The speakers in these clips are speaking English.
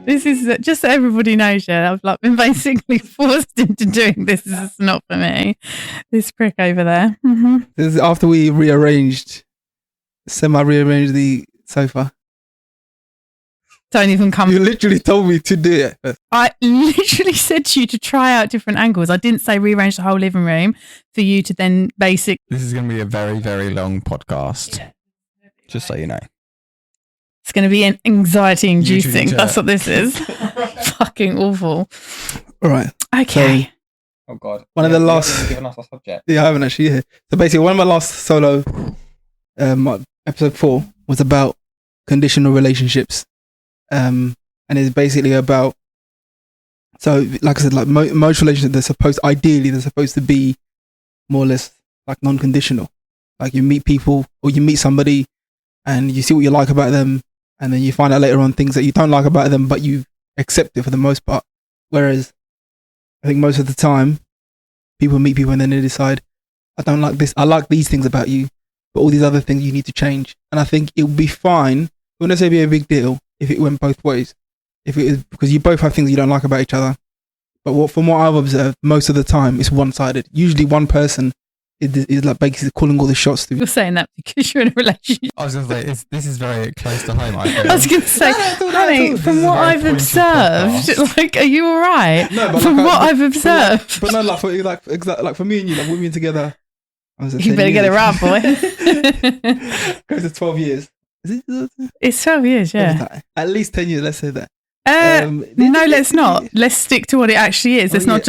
This is just so everybody knows. Yeah, I've like been basically forced into doing this. This is not for me. This prick over there. Mm-hmm. This is after we semi-rearranged the sofa. Don't even come. You literally told me to do it. I literally said to you to try out different angles. I didn't say rearrange the whole living room for you to then This is going to be a very, very long podcast. Yeah. Just so you know. It's going to be anxiety-inducing. That's what this is. Fucking awful. All right. Okay. So, oh, God. One of the last... given us a subject. Yeah, I haven't actually. Yeah. So basically, one of my last solo, episode 4, was about conditional relationships. And it's basically about... So, like I said, like most relationships, they're supposed to be more or less like non-conditional. Like you meet people or you meet somebody and you see what you like about them, and then you find out later on things that you don't like about them, but you accept it for the most part. Whereas I think most of the time people meet people and then they decide, I don't like this, I like these things about you, but all these other things you need to change. And I think it would be fine, it wouldn't necessarily be a big deal if it went both ways. If it is, because you both have things you don't like about each other. But from what I've observed, most of the time it's one-sided. Usually one person is like basically calling all the shots. You're saying that because you're in a relationship. I was going to say, this is very close to home, I feel. I was going to say, honey, from what I've observed, like, are you all right? No, but from what I've observed. But no, like for me and you, like we've been together. You better get it right, boy. Goes to 12 years. Is it? It's 12 years, yeah. At least 10 years, let's say that. No, let's not. Let's stick to what it actually is. Let's not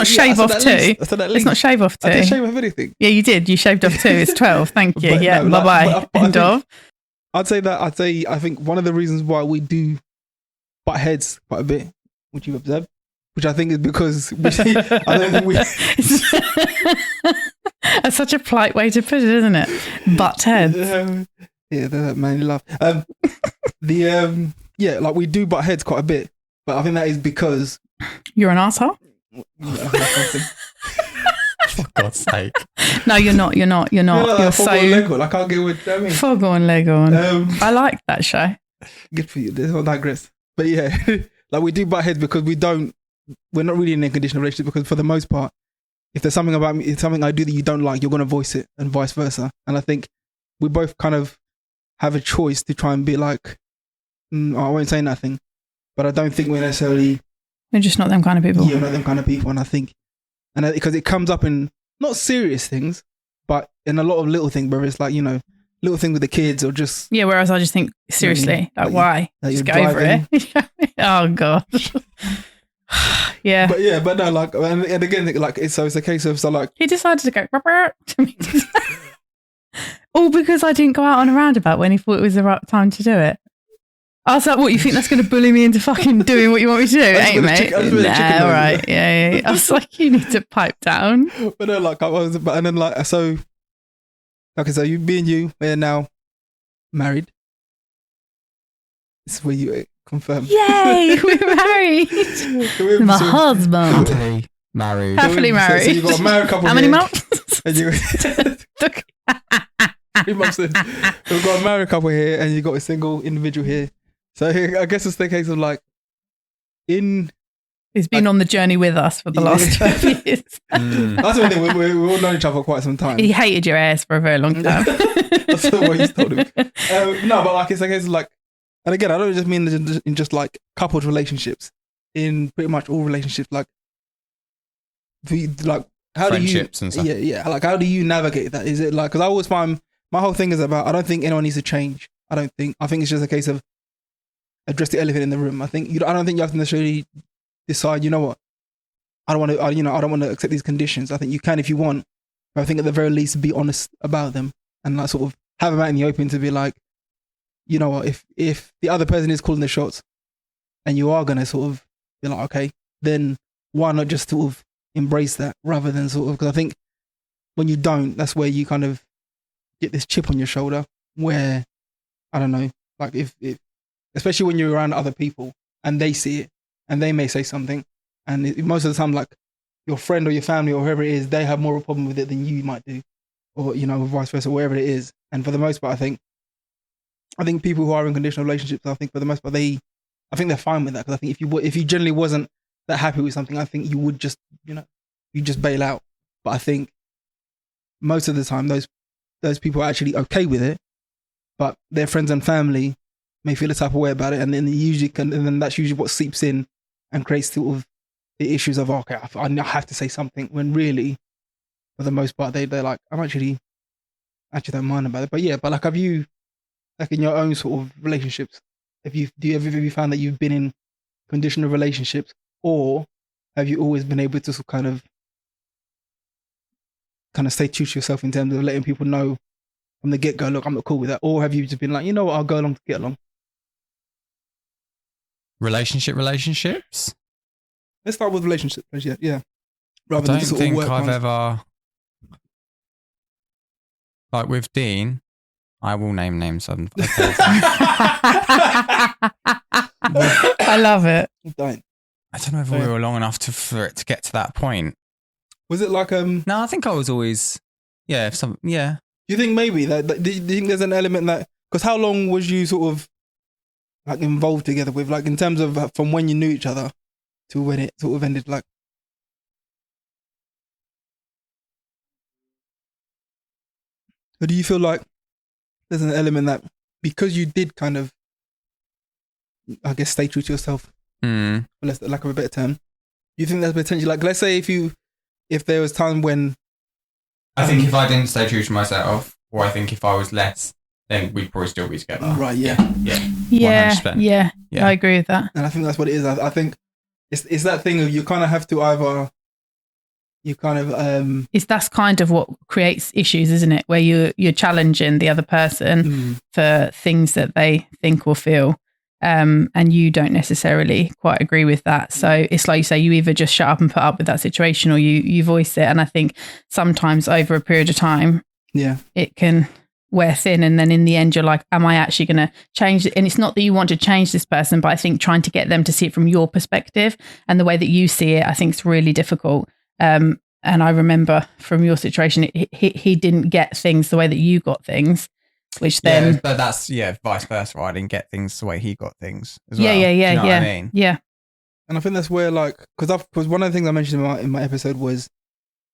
shave off 2. Let's not shave off 2. I didn't shave off anything. Yeah, you did. You shaved off 2. It's 12. Thank you. Yeah, no, bye-bye. End of. I think one of the reasons why we do butt heads quite a bit, which you've observed, which I think is because I don't think we... That's such a polite way to put it, isn't it? Butt heads. Yeah, that manly laugh. Yeah, like we do butt heads quite a bit, but I think that is because you're an asshole. For God's sake! No, you're not. You're not. You're so. I can't get with. I mean, Foghorn Leghorn. I like that show. Good for you. This one digress. But yeah, like we do butt heads because we're not really in a conditional relationship, because for the most part, if there's something about me, if something I do that you don't like, you're going to voice it, and vice versa. And I think we both kind of have a choice to try and be like, I won't say nothing, but I don't think we're necessarily... We're just not them kind of people. Yeah, not them kind of people. And I think, because it comes up in not serious things, but in a lot of little things, where it's like, little things with the kids or just... Yeah, whereas I just think, seriously, why? Just go over it. Oh, God. Yeah. But no, like, and again, like, it's a case of, so like... He decided to go to me. All because I didn't go out on a roundabout when he thought it was the right time to do it. I was like, what, you think that's going to bully me into fucking doing what you want me to do? Ain't mate. Nah, all right. Yeah. I was like, you need to pipe down. But no, like, and then like, so, like I said, me and you, we're now married. This is where you confirm. Yay, we're married. My husband. Happily married. Happily married. So you've got a married couple. How many months? 3 months in. So we've got a married couple here, and you've got a single individual here. So I guess it's the case of like, he's been on the journey with us for the last 12 years. That's the thing. We've all known each other for quite some time. He hated your ass for a very long time. That's what he's told him. No, but like it's a case of like, and again, I don't just mean in just like coupled relationships. In pretty much all relationships, like how friendships do you, and stuff. Yeah. Like, how do you navigate that? Is it like, because I always find my whole thing is about, I don't think anyone needs to change. I think it's just a case of address the elephant in the room. I don't think you have to necessarily decide, you know what, I don't want to accept these conditions. I think you can if you want, but I think at the very least be honest about them and like sort of have them out in the open to be like, you know what, if the other person is calling the shots and you are going to sort of be like, okay, then why not just sort of embrace that rather than sort of, because I think when you don't, that's where you kind of get this chip on your shoulder where, I don't know, like if especially when you're around other people and they see it and they may say something, and most of the time, like your friend or your family or whoever it is, they have more of a problem with it than you might do, or vice versa, wherever it is. And for the most part, I think people who are in conditional relationships, I think for the most part, I think they're fine with that, because I think if you generally wasn't that happy with something, I think you would just, you just bail out. But I think most of the time those people are actually okay with it, but their friends and family may feel a type of way about it, and then and then that's usually what seeps in and creates sort of the issues of, okay, I have to say something, when really, for the most part, they're like, I'm actually don't mind about it. But yeah, but like, have you, like in your own sort of relationships, have you found that you've been in conditional relationships, or have you always been able to kind of stay true to yourself in terms of letting people know from the get-go, look, I'm not cool with that? Or have you just been like, you know what, I'll go along to get along? Relationships? Let's start with relationships. Yeah. Rather than sort of work I've ever, like with Dean, I will name names. I love it. Don't. I don't know if we were long enough for it to get to that point. Was it like No, I think I was always yeah. Do you think maybe that do you think there's an element that, because how long was you sort of like involved together with, like in terms of from when you knew each other to when it sort of ended, like? Or do you feel like there's an element that, because you did kind of, I guess, stay true to yourself, for lack of a better term, you think there's potential, like, let's say if there was time when, I think if I didn't stay true to myself, or I think if I was less, then we'd probably still be together. Right, yeah. 100%. Yeah, I agree with that. And I think that's what it is. I think it's that thing of, you kind of have to either, you kind of that's kind of what creates issues, isn't it? Where you're challenging the other person for things that they think or feel, and you don't necessarily quite agree with that. So it's like you say, you either just shut up and put up with that situation, or you voice it. And I think sometimes over a period of time, it can wear thin, and then in the end you're like, am I actually going to change it? And it's not that you want to change this person, but I think trying to get them to see it from your perspective and the way that you see it, I think is really difficult. And I remember from your situation, he didn't get things the way that you got things, which then... Yeah, but that's, vice versa. I didn't get things the way he got things as well. Yeah, Do you know what I mean? Yeah. And I think that's where, like, because one of the things I mentioned in my episode was,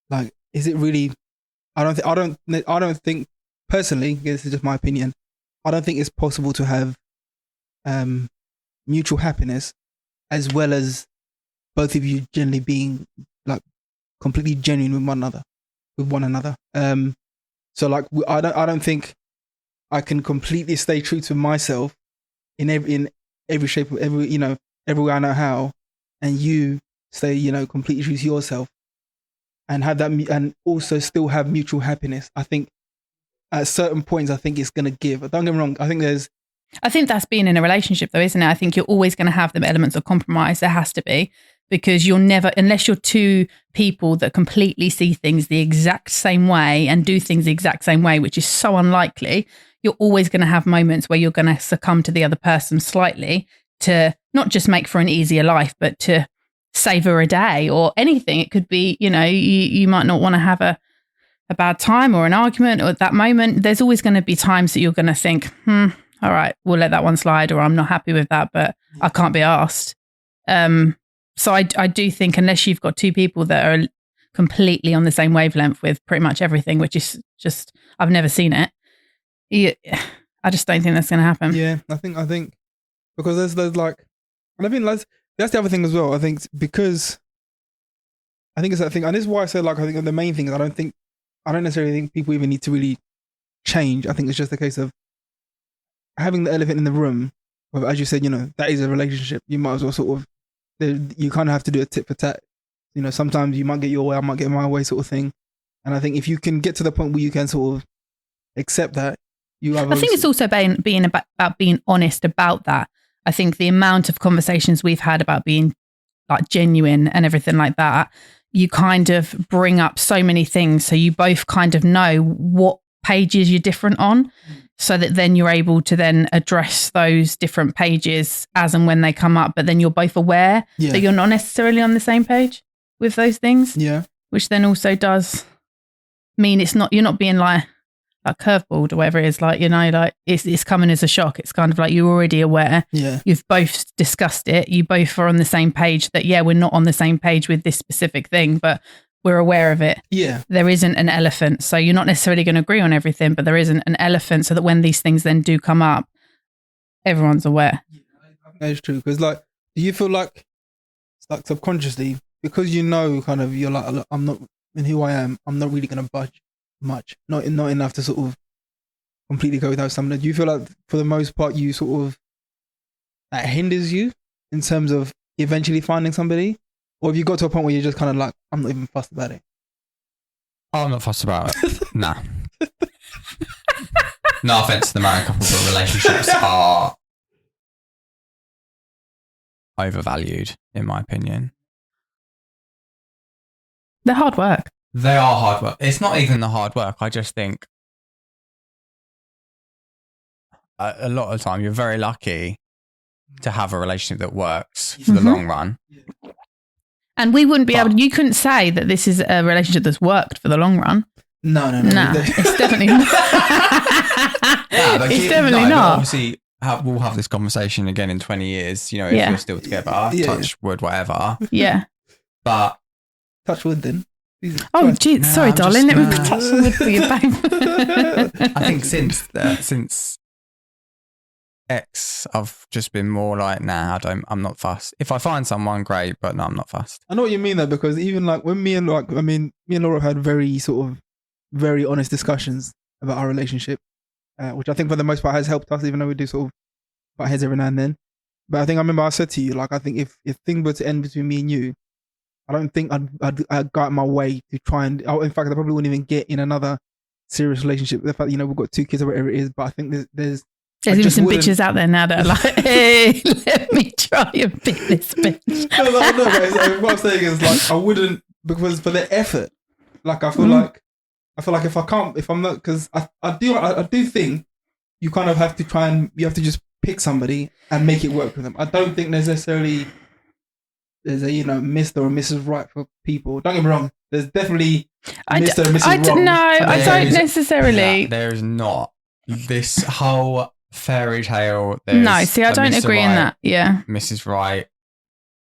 like, is it really... I don't think, personally, this is just my opinion, I don't think it's possible to have mutual happiness as well as both of you generally being, like, completely genuine with one another. So like, I don't think I can completely stay true to myself in every shape, every way I know how, and you stay, completely true to yourself, and have that, and also still have mutual happiness. I think at certain points, I think it's going to give. Don't get me wrong. I think that's being in a relationship, though, isn't it? I think you're always going to have the elements of compromise. There has to be. Because you're never, unless you're two people that completely see things the exact same way and do things the exact same way, which is so unlikely, you're always going to have moments where you're going to succumb to the other person slightly, to not just make for an easier life, but to savor a day or anything. It could be, you might not want to have a bad time or an argument, or at that moment, there's always going to be times that you're going to think, all right, we'll let that one slide, or I'm not happy with that, but I can't be asked. So I do think, unless you've got two people that are completely on the same wavelength with pretty much everything, which is just, I've never seen it. I just don't think that's going to happen. Yeah, I think because there's like, and I think that's the other thing as well. I think because I think it's that thing, and this is why I said, like, I think the main thing is I don't necessarily think people even need to really change. I think it's just a case of having the elephant in the room. As you said, that is a relationship. You might as well sort of, you kind of have to do a tit for tat. Sometimes you might get your way, I might get my way, sort of thing. And I think if you can get to the point where you can sort of accept that, I think it's also being about being honest about that. I think the amount of conversations we've had about being like genuine and everything like that, you kind of bring up so many things, so you both kind of know what pages you're different on, so that then you're able to then address those different pages as and when they come up, but then you're both aware that you're not necessarily on the same page with those things. Yeah. Which then also does mean you're not being like like curveballed or whatever it is, like, you know, like it's coming as a shock. It's kind of like you're already aware. Yeah. You've both discussed it. You both are on the same page that, yeah, we're not on the same page with this specific thing, but we're aware of it. Yeah. There isn't an elephant. So you're not necessarily going to agree on everything, but there isn't an elephant so that when these things then do come up, everyone's aware. That is true. Because, like, do you feel like it's like subconsciously, because you know, kind of, you're like, I'm not in who I am, I'm not really going to budge much. Not enough to sort of completely go without someone. Do you feel like, for the most part, you sort of, that hinders you in terms of eventually finding somebody? Or have you got to a point where you're just kind of like, I'm not even fussed about it? Oh, I'm not fussed about it. Nah. No offense to the married couple, but relationships are overvalued, in my opinion. They're hard work. They are hard work. It's not even the hard work. I just think a lot of the time you're very lucky to have a relationship that works for the long run. And we wouldn't be able to, you couldn't say that this is a relationship that's worked for the long run. No. It's definitely not. It's definitely not. Obviously, we'll have this conversation again in 20 years, you know, if we're still together, touch wood, whatever. Yeah. But touch wood then. Oh, gee, sorry, darling. Let me touch some wood for you, babe. I think since X, I've just been more like, nah, I'm not fussed. If I find someone, great, but no, I'm not fussed. I know what you mean though, because even like when me and Laura have had very honest discussions about our relationship, which I think for the most part has helped us, even though we do sort of butt heads every now and then. But I think I remember I said to you, like, I think if things were to end between me and you, I don't think I'd go out my way to try and, in fact, I probably wouldn't even get in another serious relationship. The fact, you know, we've got 2 kids or whatever it is, but I think there's even some bitches out there now that are like, hey, let me try and beat this bitch. No, what I'm saying is, like, I wouldn't, because for the effort, like, I feel like if I'm not, because I do think you kind of have to you have to just pick somebody and make it work with them. I don't think there's necessarily, there's a, you know, Mr. or Mrs. Right for people. Don't get me wrong. There's definitely Mr. and Mrs. Wrong. No, I don't necessarily. There is not this whole fairy tale. No, see, I don't agree in that. Yeah. Mrs. Right,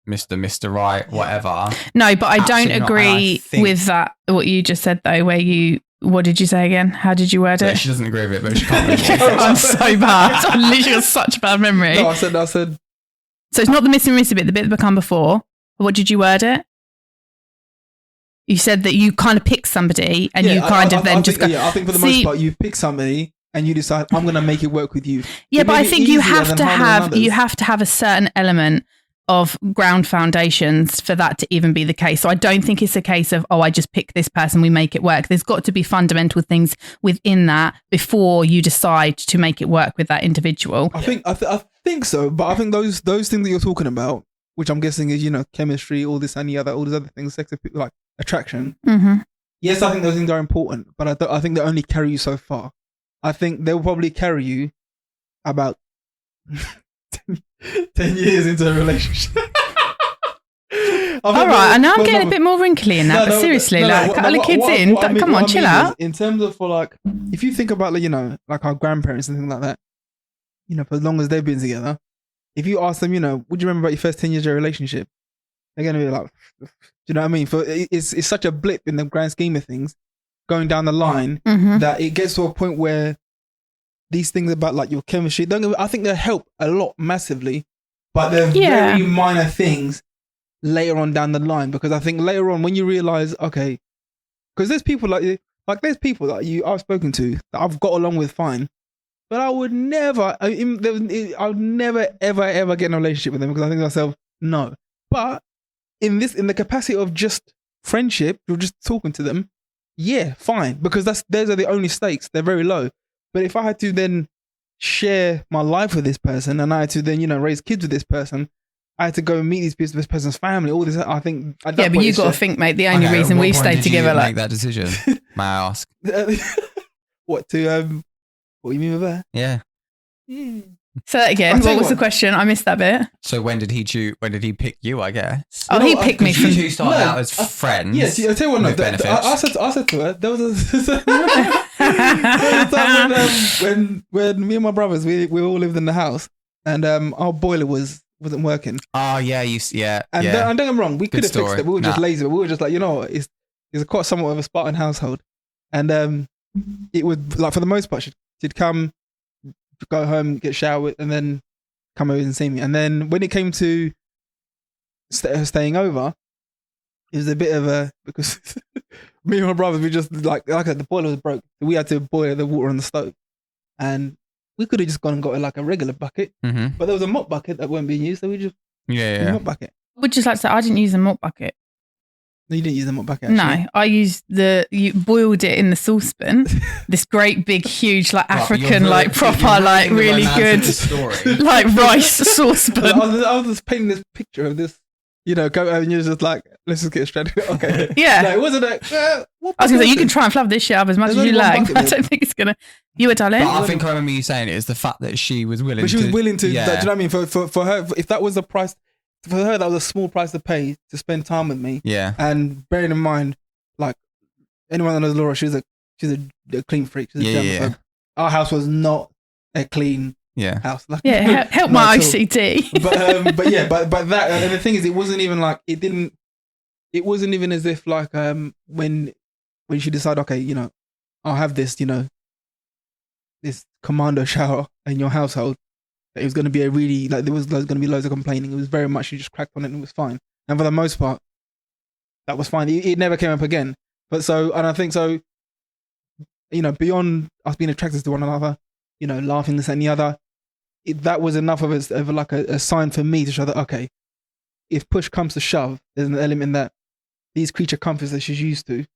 Mr. Right, whatever. No, but I don't agree with that, what you just said, though, where what did you say again? How did you word it? She doesn't agree with it, but she can't remember. I'm so bad. I literally got such bad memory. No, I said. So it's not the missing bit, the bit that come before. What did you word it? You said that you kind of pick somebody and you kind of then just go. Yeah, I think for the most part, you pick somebody and you decide, I'm going to make it work with you. Yeah, but I think you have to have a certain element of ground foundations for that to even be the case. So I don't think it's a case of, I just pick this person, we make it work. There's got to be fundamental things within that before you decide to make it work with that individual. I think so, but I think those things that you're talking about, which I'm guessing is, you know, chemistry, all these other things, sex, like attraction. Mm-hmm. Yes, I think those things are important, but I think they only carry you so far. I think they'll probably carry you about 10 years into a relationship. All right, I know I'm getting a bit more wrinkly in that, but seriously, a couple of kids in, come on, chill out. In terms of, for like, if you think about, like, you know, like our grandparents and things like that, you know, for as long as they've been together, if you ask them, you know, what do you remember about your first 10 years of your relationship? They're going to be like, do you know what I mean? It's such a blip in the grand scheme of things going down the line that it gets to a point where these things about, like, your chemistry, I think they help a lot massively, but they're very minor things later on down the line, because I think later on when you realize, okay, because there's people there's people that I've spoken to that I've got along with fine, but I would never ever get in a relationship with them, because I think to myself, no. But in the capacity of just friendship, you're just talking to them, yeah, fine, because those are the only stakes. They're very low. But if I had to then share my life with this person, and I had to then, you know, raise kids with this person, I had to go and meet this person's family, all this, I think. Yeah, but you got to think, mate, the only reason we've stayed together, make that decision? May I ask? What do you mean with that? Yeah. Say that again. What was the question? I missed that bit. So when did he pick you, I guess? Oh, he picked me from... You two started out as friends. Yes, I'll tell you what, no, I said to her, there was a when me and my brothers we all lived in the house and our boiler wasn't working. Oh yeah, And don't get me wrong, we could have fixed it. We were just lazy, but we were just like, you know what, it's quite somewhat of a Spartan household, and it would like for the most part she'd come, go home, get showered, and then come over and see me. And then when it came to staying over, it was a bit of a because me and my brothers we just like I said, the boiler was broke, so we had to boil the water on the stove, and we could have just gone and got like a regular bucket, but there was a mop bucket that weren't being used, so we just used a mop bucket. Would just like to say, I didn't use a mop bucket. No, you didn't use the mop bucket. Actually. No, I used you boiled it in the saucepan. This great big huge like African like proper like really good like rice saucepan. I was just painting this picture of this, you know, go and you're just like, let's just get straight. Okay, yeah. No, it wasn't. I was gonna say you can try and fluff this shit up as much as you like, but I don't think it's gonna. You were darling. But I think I remember you saying it is the fact that she was willing. But she was willing to. Yeah. Do you know what I mean? For her, if that was the price. For her, that was a small price to pay to spend time with me. Yeah. And bearing in mind, like anyone that knows Laura, she's a clean freak. She's a germaphobe. Our house was not a clean house. Like, help my OCD. But that and the thing is, it wasn't even like it wasn't even as if like when she decided, okay, you know, I'll have this, you know, this commando shower in your household. It was going to be a really, like, there was going to be loads of complaining. It was very much, she just cracked on it and it was fine. And for the most part, that was fine. It never came up again. But so, and I think so, you know, beyond us being attracted to one another, you know, laughing this and the other, that was enough of a sign for me to show that, okay, if push comes to shove, there's an element that these creature comforts that she's used to.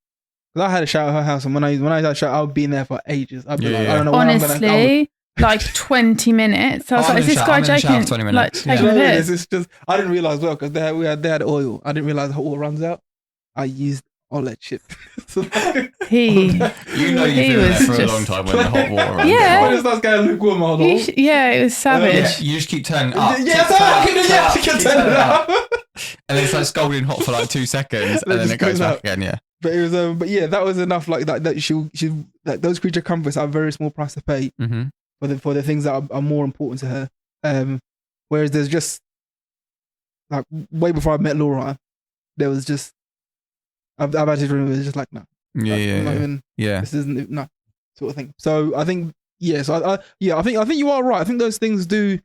Because I had a shower at her house, and when I had a shower, I would be in there for ages. I'd be like, I don't know when honestly, I'm going to... Like 20 minutes. I was like, is this guy joking? 20 minutes. Like, taking a piss. It's just, I didn't realise well, because they had oil. I didn't realise how oil runs out. I used all that shit. You know you've been there for a long time when the hot water runs out. When it starts going lukewarm, hold on. It was savage. You just keep turning up. Keep turning up. And then it's like scalding hot for like 2 seconds, and then it goes back again, But it was, but yeah, that was enough. Like that, she like those creature comforts are a very small price to pay for the things that are more important to her. Whereas there's just like way before I met Laura, there was just I've had to remember it's just like no, this isn't no sort of thing. So I think I think you are right. I think those things do.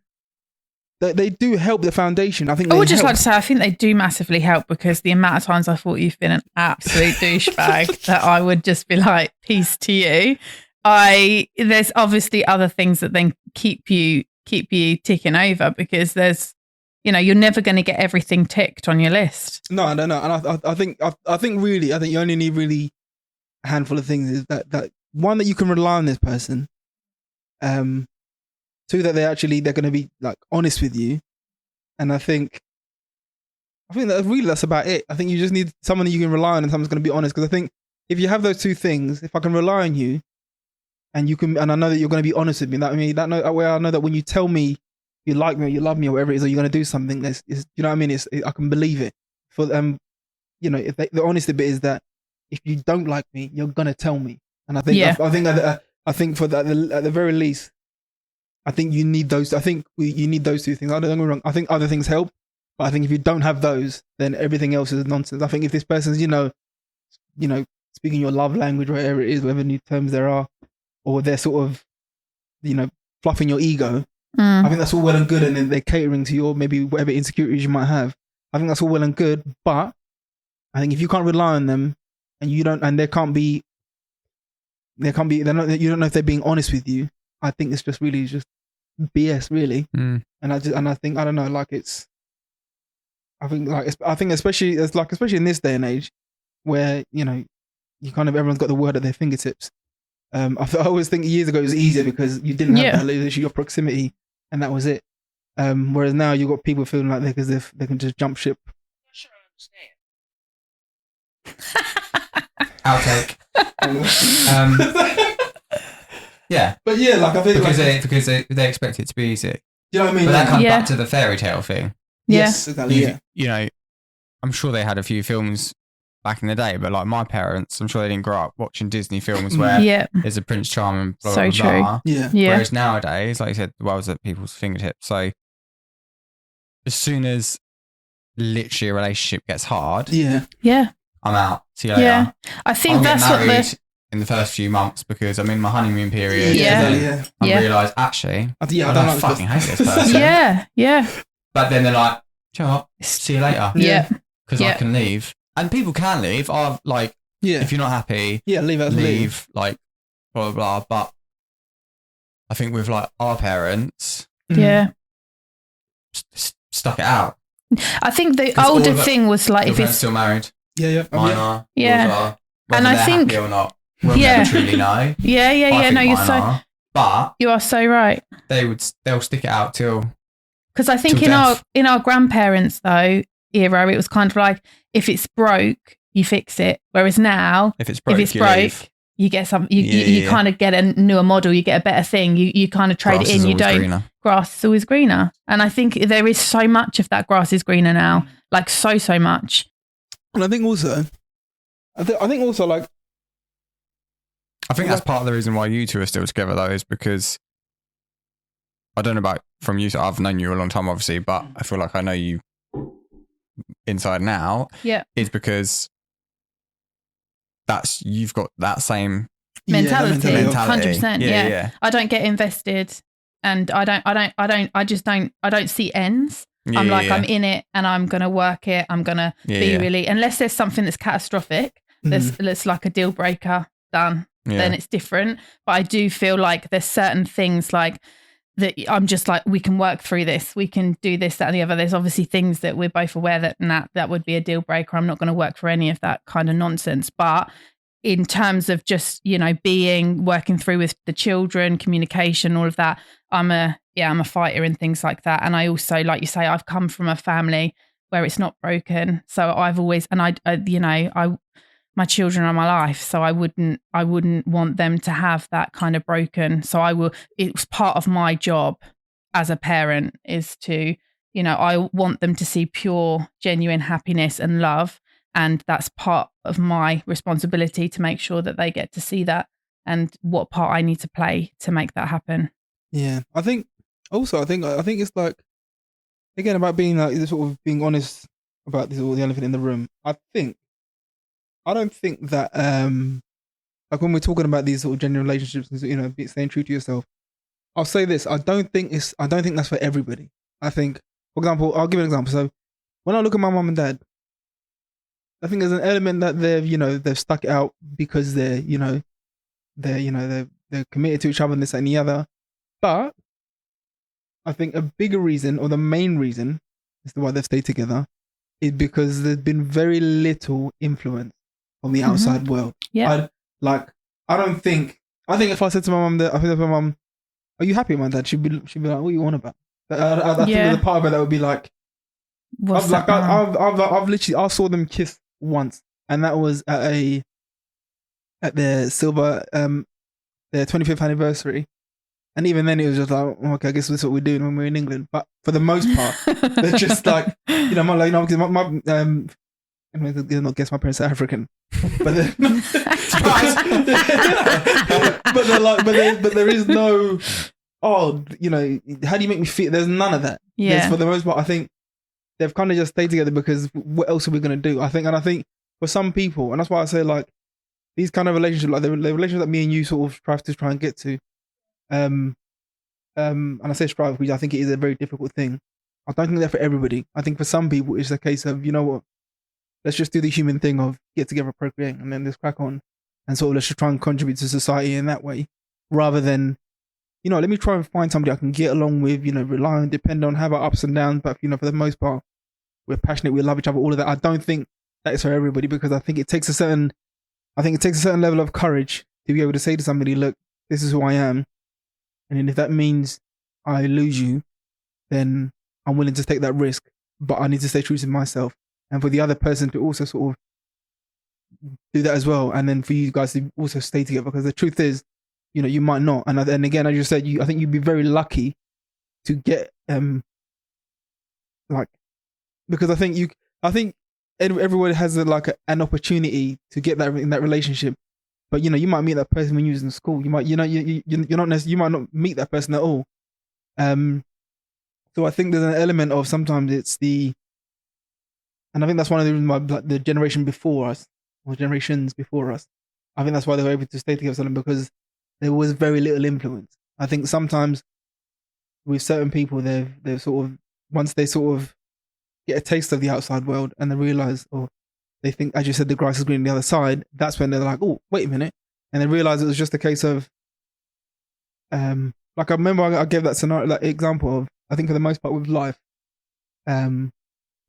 They do help the foundation. I think. I would just like to say, I think they do massively help, because the amount of times I thought you've been an absolute douchebag that I would just be like, peace to you. There's obviously other things that then keep you ticking over, because there's, you know, you're never going to get everything ticked on your list. No, I don't know. And I think you only need really a handful of things. Is that one, that you can rely on this person. Two, that they're going to be like honest with you, and I think that's about it. I think you just need someone that you can rely on, and someone's going to be honest. Because I think if you have those two things, if I can rely on you, and I know that you're going to be honest with me, that way I know that when you tell me you like me or you love me or whatever it is, or you're going to do something, you know what I mean? I can believe it. For you know, if the honesty bit is that if you don't like me, you're going to tell me, and I think I think for that at the very least. I think you need those. I think you need those two things. I don't get me wrong. I think other things help, but I think if you don't have those, then everything else is nonsense. I think if this person's, you know, speaking your love language, whatever it is, whatever new terms there are, or they're sort of, you know, fluffing your ego. I think that's all well and good, and then they're catering to your maybe whatever insecurities you might have. I think that's all well and good, but I think if you can't rely on them, and you don't, and you don't know if they're being honest with you. I think it's just really just BS, really. And I think I don't know, like I think especially in this day and age, where you know you kind of everyone's got the word at their fingertips. I always think years ago it was easier because you didn't have your proximity, and that was it. Whereas now you've got people feeling like as if they can just jump ship. Outtake. Yeah, but yeah, like I think because they expect it to be easy. You know what I mean? But that comes back to the fairy tale thing. Yes, exactly. You know, I'm sure they had a few films back in the day, but like my parents, I'm sure they didn't grow up watching Disney films where there's a Prince Charming, blah, So blah, blah. Yeah. Whereas nowadays, like you said, the world's at people's fingertips. So as soon as literally a relationship gets hard, Yeah. I'm out. See you later. Yeah. I think I'm that's getting what married in the first few months because I'm in my honeymoon period. Yeah. And then I realise, actually, I don't fucking hate this person. Yeah. But then they're like, "Chill out, see you later." Yeah. Because I can leave. And people can leave. I've like, if you're not happy, leave, like, blah, blah, blah. But I think with like our parents, stuck it out. I think the older thing was like, if it's still married, mine are, yours are, and I think happy or not, we'll never truly know. Yeah. No, you are so right. They'll stick it out till. Because I think in our grandparents though era, it was kind of like, if it's broke, you fix it. Whereas now, if it's broke, you get some. You kind of get a newer model. You get a better thing. You kind of trade it in. You don't. Greener. Grass is always greener, and I think there is so much of that grass is greener now. Like so much. And I think also, like, I think that's part of the reason why you two are still together though, is because I don't know about from you. I've known you a long time, obviously, but I feel like I know you inside and out. Yeah, is because you've got that same mentality. 100%. Yeah. I don't get invested, and I don't see ends. I'm like, I'm in it and I'm going to work it. I'm going to be really, unless there's something that's catastrophic, that's like a deal breaker, done, then it's different. But I do feel like there's certain things like that I'm just like, we can work through this. We can do this, that and the other. There's obviously things that we're both aware that would be a deal breaker. I'm not going to work for any of that kind of nonsense. But in terms of just, working through with the children, communication, all of that, I'm a fighter in things like that. And I also, like you say, I've come from a family where it's not broken. So I've always, and my children are my life. So I wouldn't want them to have that kind of broken. So it was part of my job as a parent is to, I want them to see pure, genuine happiness and love. And that's part of my responsibility to make sure that they get to see that and what part I need to play to make that happen. Yeah. I think it's like, again, about being like, sort of being honest about this, or the elephant in the room. I don't think that, like when we're talking about these sort of genuine relationships and, staying true to yourself, I'll say this. I don't think that's for everybody. I think, for example, I'll give an example. So when I look at my mum and dad, I think there's an element that they've stuck it out because they're committed to each other and this and the other. But I think a bigger reason, or the main reason, as to why they've stayed together, is because there's been very little influence from the outside world. Yeah. I think if I said to my mum, "Are you happy with my dad?" She'd be like, "What are you on about?" I think there's a part of it that would be like, I saw them kiss once, and that was at their silver their 25th anniversary, and even then it was just like, okay, I guess that's what we're doing when we're in England. But for the most part, they're just like, because I guess my parents are African, but but there is no, how do you make me feel? There's none of that. Yeah. For the most part, I think they've kind of just stayed together because what else are we going to do? I think for some people, and that's why I say like these kind of relationships, like the relationship that me and you sort of try and get to, and I say strive because I think it is a very difficult thing. I don't think they're for everybody. I think for some people it's a case of, let's just do the human thing of get together, procreate, and then let's crack on, and sort of let's just try and contribute to society in that way, rather than, let me try and find somebody I can get along with, rely on, depend on, have our ups and downs, but for the most part, we're passionate, we love each other, all of that. I don't think that is for everybody, because I think it takes a certain level of courage to be able to say to somebody, look, this is who I am, and if that means I lose you, then I'm willing to take that risk, but I need to stay true to myself. And for the other person to also sort of do that as well, and then for you guys to also stay together, because the truth is, you might not. And again, I just said, I think you'd be very lucky to get, because I think everyone has an opportunity to get that in that relationship. But you might meet that person when you was in school. You might you might not meet that person at all. So I think there's an element of sometimes it's and I think that's one of the reasons why the generation before us or generations before us, I think that's why they were able to stay together, because there was very little influence. I think sometimes with certain people, they've sort of, once they sort of get a taste of the outside world and they realize, or they think, as you said, the grass is green on the other side, that's when they're like, oh, wait a minute. And they realize it was just a case of, like I remember I gave that scenario, like example of, I think for the most part with life,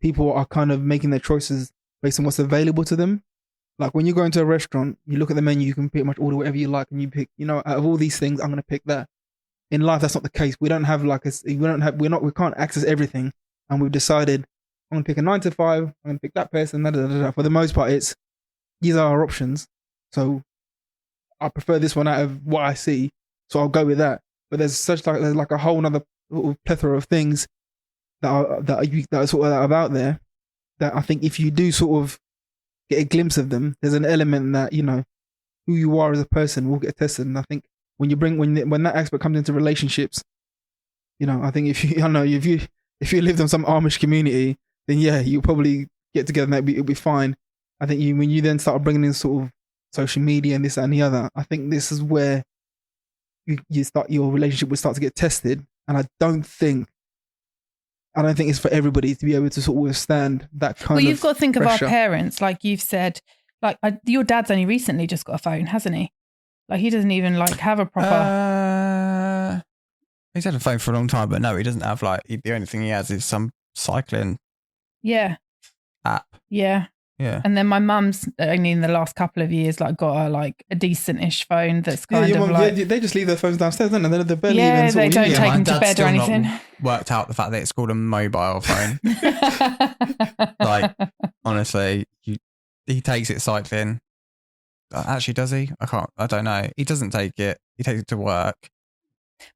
people are kind of making their choices based on what's available to them. Like when you go into a restaurant, you look at the menu, you can pretty much order whatever you like, and you pick, out of all these things, I'm going to pick that. In life, that's not the case. We don't have we can't access everything, and we've decided I'm going to pick a 9 to 5. I'm going to pick that person. For the most part, these are our options. So I prefer this one out of what I see, so I'll go with that. But there's like a whole other plethora of things that are sort of out there that I think if you do sort of get a glimpse of them, there's an element that who you are as a person will get tested. And I think when that aspect comes into relationships, I think if you lived in some Amish community, then yeah, you'll probably get together and it'll be fine. I think when you then start bringing in sort of social media and this and the other, I think this is where your relationship will start to get tested. And I don't think it's for everybody to be able to sort of withstand that kind of Well, you've got to think pressure. of our parents, like you've said, your dad's only recently just got a phone, hasn't he? Like he doesn't even have a proper. He's had a phone for a long time, but no, he doesn't have the only thing he has is some cycling. Yeah. App. Yeah. Yeah. And then my mum's only in the last couple of years got a decent-ish phone that's kind of they just leave their phones downstairs, don't they? They're barely yeah, even they don't using take them. them to bed or anything. Worked out the fact that it's called a mobile phone. Honestly, he takes it cycling. Actually, does he? I don't know. He doesn't take it. He takes it to work.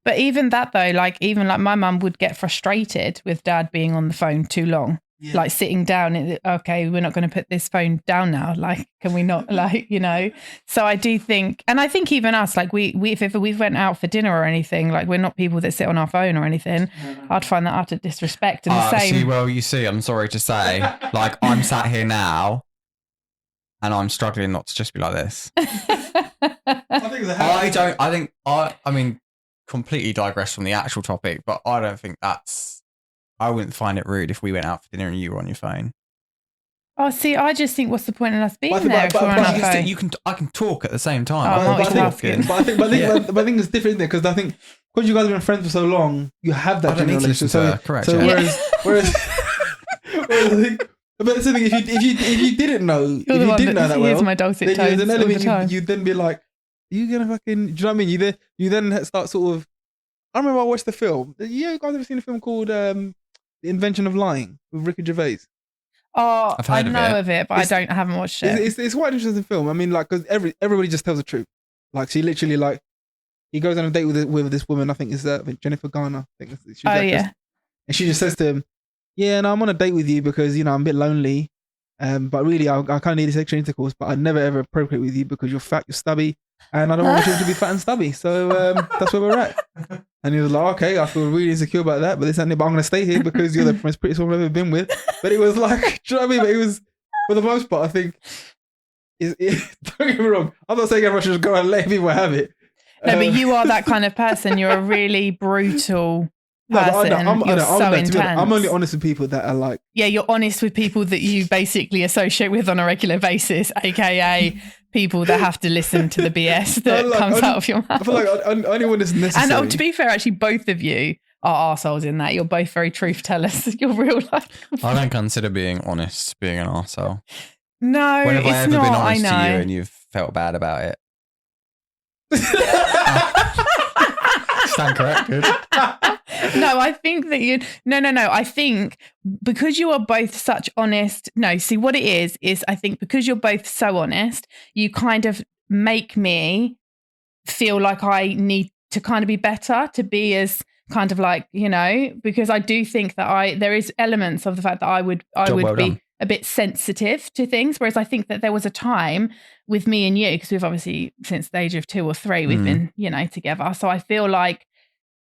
But even that though, even my mum would get frustrated with dad being on the phone too long. Yeah. Sitting down, okay, we're not going to put this phone down now. Can we not? So I do think, and I think even us, if ever we went out for dinner or anything, we're not people that sit on our phone or anything. I'd find that utter disrespect. And the same. You see, I'm sorry to say, I'm sat here now, and I'm struggling not to just be like this. I mean, completely digress from the actual topic, but I don't think I wouldn't find it rude if we went out for dinner and you were on your phone. Oh, see, I just think what's the point in us being there if we're on our phone? I can talk at the same time. I think it's different there because I think because you guys have been friends for so long, you have that general relationship. Correct. So whereas but it's the thing, if you didn't know, that well, my dulcet tones then all the time. you'd then be like, are you gonna fucking? Do you know what I mean? You then start sort of. I remember I watched the film. You guys ever seen a film called The Invention of Lying with Ricky Gervais? Oh, I know of it, but I haven't watched it. It's quite an interesting film. I mean, because everybody just tells the truth. She literally he goes on a date with this woman. I think it's Jennifer Garner. I think she's yeah. And she just says to him, "Yeah, no, I'm on a date with you because I'm a bit lonely. But really, I kind of need sexual intercourse. But I'd never ever procreate with you because you're fat, you're stubby, and I don't want you to be fat and stubby. So that's where we're at." And he was like, "Okay, I feel really insecure about that, but I'm going to stay here because you're the most prettiest woman I've ever been with." But it was do you know what I mean? But it was, for the most part, I think. Don't get me wrong. I'm not saying everyone should just go and let people have it. No, but you are that kind of person. You're a really brutal person. You're so intense. I'm only honest with people that are yeah, you're honest with people that you basically associate with on a regular basis, aka people that have to listen to the BS that comes out of your mouth. I feel like only when it's necessary. And to be fair, actually, both of you are arseholes in that. You're both very truth tellers. You're real life. I don't consider being honest being an arsehole. No, when have it's I ever not. been honest I know. to you and you've felt bad about it? Stand corrected. No, I think that No. I think because you are both such honest. No, see what it is I think because you're both so honest, you kind of make me feel like I need to kind of be better, to be as kind of because I do think that there is elements of the fact that I would well be. done. a bit sensitive to things. Whereas I think that there was a time with me and you, because we've obviously since the age of 2 or 3, we've been, together. So I feel like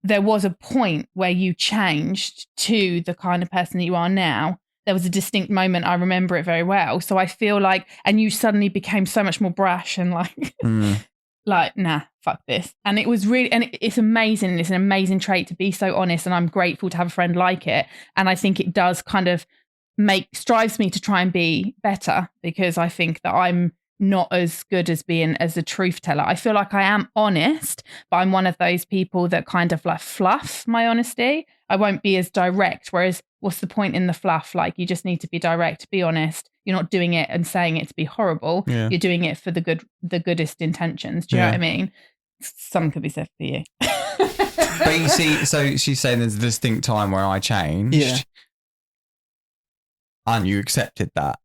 there was a point where you changed to the kind of person that you are now. There was a distinct moment. I remember it very well. So I feel like, and you suddenly became so much more brash and like, nah, fuck this. And it was really, and it's amazing. It's an amazing trait to be so honest. And I'm grateful to have a friend like it. And I think it does kind of strives me to try and be better, because I think that I'm not as good as being as a truth teller. I feel like I am honest, but I'm one of those people that kind of like fluff my honesty. I won't be as direct. Whereas what's the point in the fluff? Like, you just need to be direct, be honest. You're not doing it and saying it to be horrible. Yeah. You're doing it for the goodest intentions. Do you know what I mean? Some could be said for you. But you see, so she's saying there's a distinct time where I changed. Yeah. And you accepted that.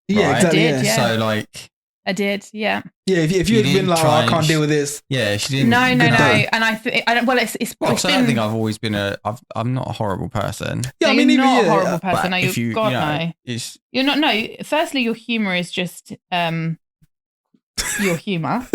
Yeah, right? exactly. I did, yeah. So like, I did, yeah. Yeah, if you had been like, I can't deal with this. Yeah, she didn't. No. And I don't. Well, it's. I don't think I've always been I'm not a horrible person. Yeah, no, I mean, you're not a horrible yeah, person. No, you, God, no. You're not. No, firstly, your humour is just your humour.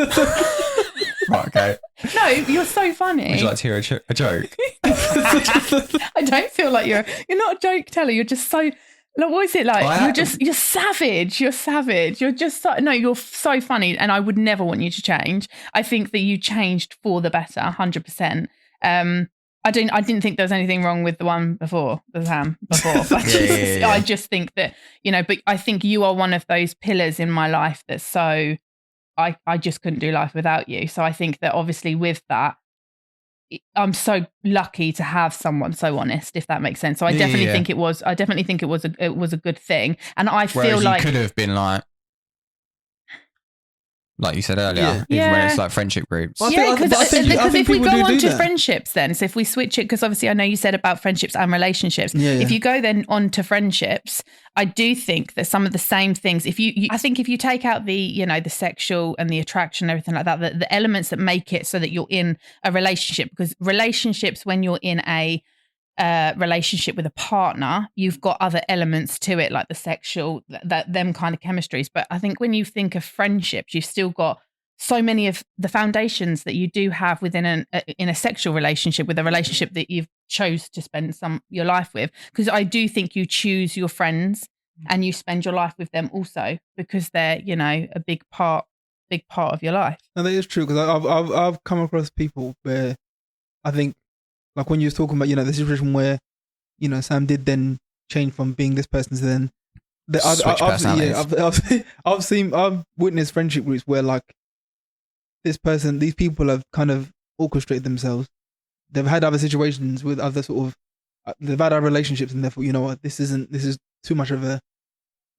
Right, okay. No, you're so funny. Would you like to hear a joke? I don't feel like you're not a joke teller. You're just so. Like, what is it like? You're savage. You're savage. You're just you're so funny, and I would never want you to change. I think that you changed for the better, 100%. I didn't think there was anything wrong with the one before, the Sam before. But I just think that, but I think you are one of those pillars in my life that's so, I just couldn't do life without you. So I think that obviously with that, I'm so lucky to have someone so honest, if that makes sense. So I definitely think it was. I definitely think it was a good thing, and I feel like you could have been like you said earlier, even when it's like friendship groups. Because if we go on to friendships, then if we switch it, because obviously I know you said about friendships and relationships. If you go then on to friendships, I do think that some of the same things. I think if you take out the the sexual and the attraction and everything like that, the elements that make it so that you're in a relationship, because relationships, when you're in a relationship with a partner, you've got other elements to it, like the sexual, them kind of chemistries. But I think when you think of friendships, you've still got so many of the foundations that you do have within in a sexual relationship, with a relationship that you've chose to spend your life with. Because I do think you choose your friends and you spend your life with them also, because they're a big part of your life. No, that is true, because I've come across people where I think, like when you were talking about, the situation where, Sam did then change from being this person to then I've witnessed friendship groups where like these people have kind of orchestrated themselves. They've had other situations with other they've had other relationships, and therefore, this is too much of that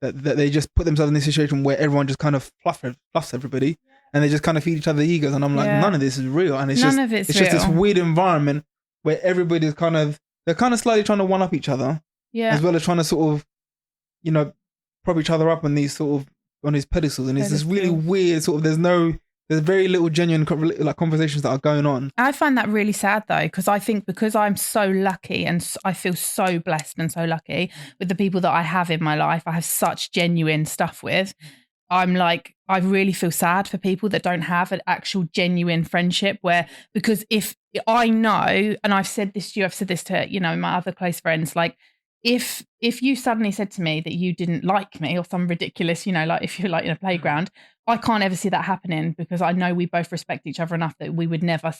they just put themselves in this situation where everyone just kind of fluffs everybody, and they just kind of feed each other the egos. And I'm like, none of this is real, and it's just this weird environment where everybody's they're kind of slightly trying to one up each other, as well as trying to sort of, prop each other up on these on these pedestals, and it's this really weird there's very little genuine conversations that are going on. I find that really sad though, because I think because I'm so lucky and I feel so blessed and so lucky with the people that I have in my life, I have such genuine stuff with. I'm like, I really feel sad for people that don't have an actual genuine friendship, because if I know, and I've said this to you, I've said this to, my other close friends, like if you suddenly said to me that you didn't like me or some ridiculous, like if you're like in a playground, I can't ever see that happening, because I know we both respect each other enough that we would never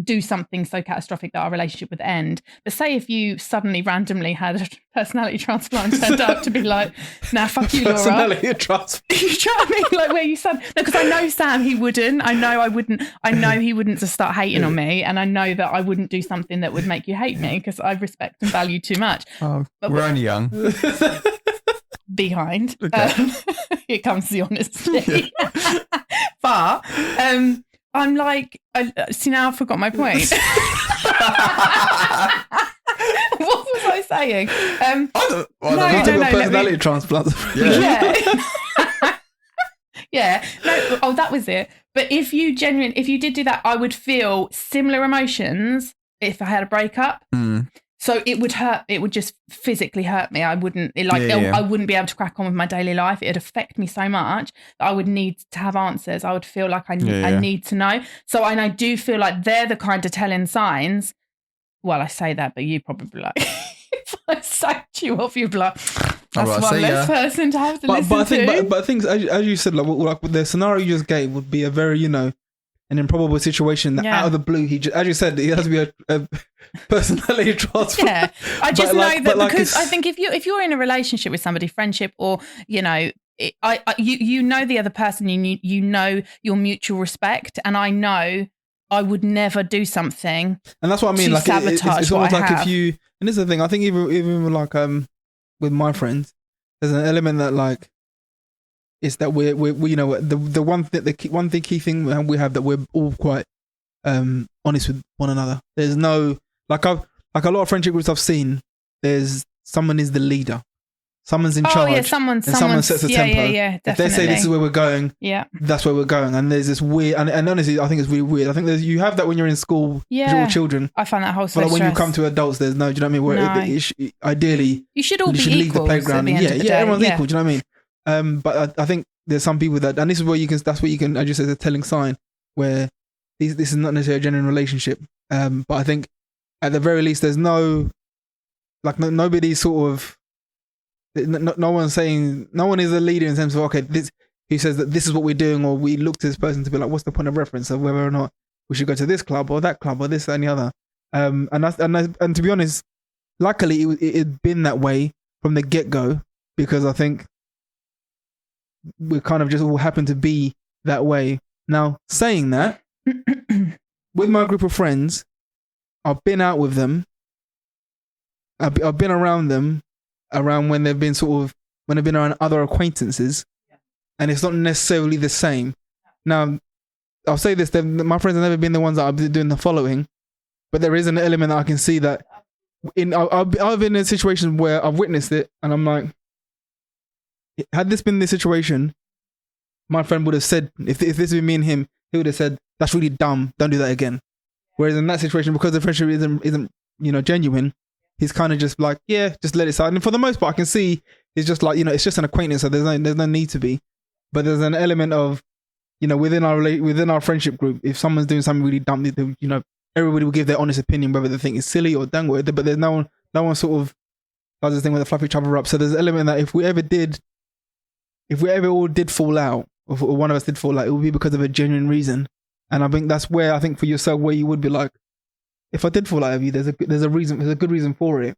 do something so catastrophic that our relationship would end. But say if you suddenly randomly had a personality transplant and turned up to be like, nah, fuck you, Laura. Personality transplant. You know what I mean? Like where you said, no, because I know Sam, he wouldn't. I know I wouldn't. I know he wouldn't just start hating on me, and I know that I wouldn't do something that would make you hate me, because I respect and value too much. Oh, we're only young. Behind. Okay. Here comes the honesty. But I'm like, see, now I forgot my point. What was I saying? No, personality transplants. Yeah. No. Oh, that was it. But if you did do that, I would feel similar emotions if I had a breakup. So it would hurt. It would just physically hurt me. I wouldn't I wouldn't be able to crack on with my daily life. It'd affect me so much that I would need to have answers. I would feel like I need to know. So I do feel like they're the kind of telling signs. Well, I say that, but you probably like, if I sacked you off, you'd be like, that's one less person to have to listen to. But I think, as you said, like the scenario you just gave would be a very, an improbable situation that out of the blue, as you said, he has to be a personality transfer. Yeah, I just know that because I think if you're in a relationship with somebody, friendship, or you know the other person, you know your mutual respect, and I know I would never do something. And that's what I mean. Like it's almost like if you, and this is the thing. I think even like with my friends, there's an element that like is that we the one key thing we have that we're all quite honest with one another. There's no like a lot of friendship groups I've seen. There's someone is the leader. Someone's in charge. Yeah, someone sets the tempo. Yeah, definitely. If they say this is where we're going, that's where we're going. And there's this weird, and honestly, I think it's really weird. I think you have that when you're in school, with all children. I find that whole so. But like when you come to adults, there's no. Do you know what I mean? Where ideally, you should all be equals leave the playground. Everyone's equal. Do you know what I mean? But I think there's some people that, and this is where you can. That's where you can. I just say a telling sign where this is not necessarily a genuine relationship. But I think at the very least, there's no, like nobody sort of. No one's saying, no one is a leader in terms of, okay, he says that this is what we're doing, or we look to this person to be like, what's the point of reference of whether or not we should go to this club or that club or this and the other. And to be honest, luckily it'd been that way from the get-go, because I think we kind of just all happen to be that way. Now, saying that, with my group of friends, I've been out with them, I've been around them, around when they've been when they've been around other acquaintances, and it's not necessarily the same. Now, I'll say this, my friends have never been the ones that I've been doing the following, but there is an element that I can see that I've been in a situation where I've witnessed it, and I'm like, had this been the situation, my friend would have said, if this had been me and him, he would have said, that's really dumb, don't do that again. Whereas in that situation, because the friendship isn't genuine, he's kind of just like, yeah, just let it slide. And for the most part, I can see it's just like, it's just an acquaintance, so there's no need to be. But there's an element of, within our friendship group, if someone's doing something really dumb, everybody will give their honest opinion whether they think it's silly or done with it. But there's no one sort of does this thing where they fluff each other up. So there's an element that if we ever all did fall out, or one of us did fall out, it would be because of a genuine reason. And I think that's where, I think for yourself, where you would be like, if I did fall out of you, there's a reason. There's a good reason for it,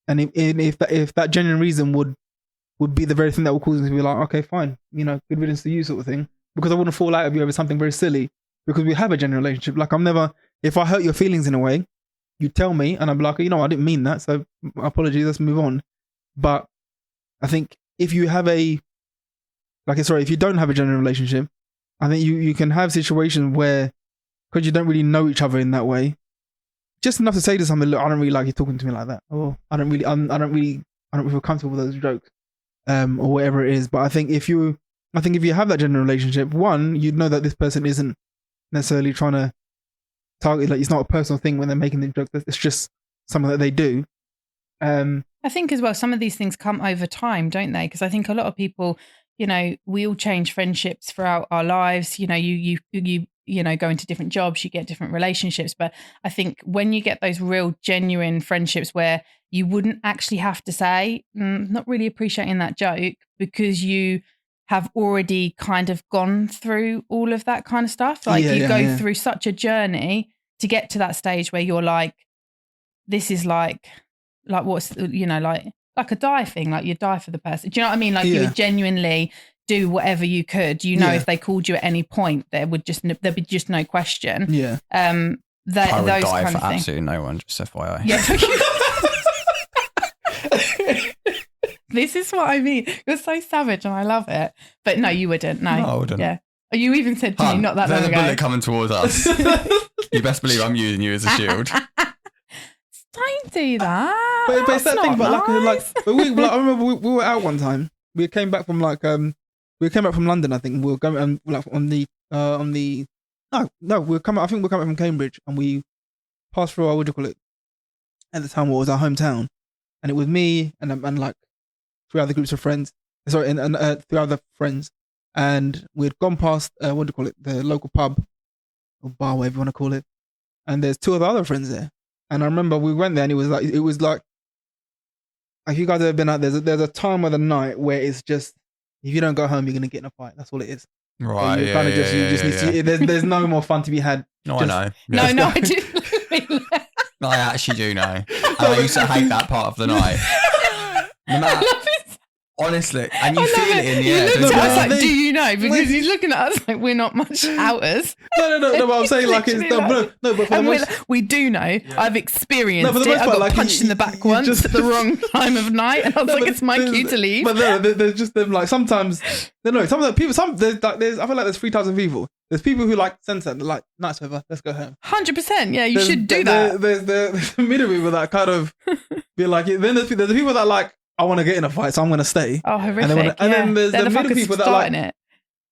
and if that genuine reason would be the very thing that would cause me to be like, okay, fine, good riddance to you, sort of thing. Because I wouldn't fall out of you over something very silly, because we have a genuine relationship. Like if I hurt your feelings in a way, you tell me, and I'm like, I didn't mean that, so apologies, let's move on. But I think if you have if you don't have a genuine relationship, I think you can have situations where, because you don't really know each other in that way, just enough to say to somebody, look, I don't really like you talking to me like that, or I don't feel comfortable with those jokes, or whatever it is. But I think if you have that genuine relationship, one, you'd know that this person isn't necessarily trying to target, like it's not a personal thing when they're making the joke. It's just something that they do. I think as well, some of these things come over time, don't they? Because I think a lot of people, we all change friendships throughout our lives. You go into different jobs, you get different relationships. But I think when you get those real genuine friendships where you wouldn't actually have to say, not really appreciating that joke, because you have already kind of gone through all of that kind of stuff. Like you go through such a journey to get to that stage where you're like, this is like what's, like a die thing, like you die for the person. Do you know what I mean? Like you would genuinely do whatever you could, if they called you at any point, there'd be just no question. Yeah. I would those die kind for of things. absolutely no one, just FYI. Yeah. This is what I mean. You're so savage, and I love it. But no, you wouldn't. No, I wouldn't. Yeah. You even said to me not that long ago. There's a bullet coming towards us. You best believe I'm using you as a shield. Don't do that. But it's that thing about I remember we were out one time. We came back from London, I think. We were going we were coming back from Cambridge, and we passed through what do you call it? at the time, what was our hometown, and it was me and like 3 other groups of friends. Sorry, and 3 other friends, and we'd gone past what do you call it, the local pub or bar, whatever you want to call it, and there's 2 of the other friends there, and I remember we went there, and it was like you guys have ever been out, there's a time of the night where it's just, if you don't go home, you're gonna get in a fight. That's all it is. Right. So you kind of just need to. There's no more fun to be had. No, Just- I know. No, Yeah. no, I do. No, I actually do know. And I used to hate that part of the night. No matter, honestly, and you feel it in the You air. looked don't at us you? like, do you know? Because he's looking at us like we're not much outers. No, but I'm saying like it's Literally no, but for the And we're most, like, we do know. I've experienced No, for the it. most I part, got like, punched in the back you once just- at the wrong time of night, and I was No, like, but it's my there's- cue to leave. But no, there's just them like sometimes some of the people, there's I feel like there's 3,000 people. There's people who like censor, they're like, nice weather, let's go home. 100%. Yeah, you There's- should do that. There's the middle people that kind of be like, then there's the people that like, I want to get in a fight, so I'm gonna stay. Oh, horrific. and then there's They're the middle fuckers people that are like, starting it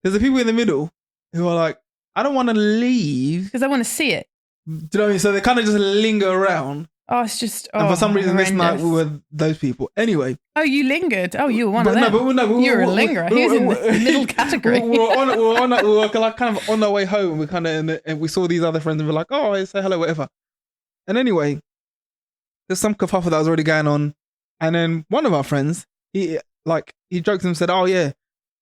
there's the people in the middle who are like, I don't want to leave. because I want to see it. Do you know what I mean? So they kind of just linger around. Oh, it's just. Oh, And for some reason, this night horrendous. we were those people. Anyway, Oh, you lingered. Oh, you were one but of them. You were a we- lingerer. He was in the middle category. We were like kind of on our way home. We kind of and we saw these other friends and we're like, oh, I say hello, whatever. And anyway, there's some kerfuffle that was already going on, and then one of our friends, he joked and said, oh yeah,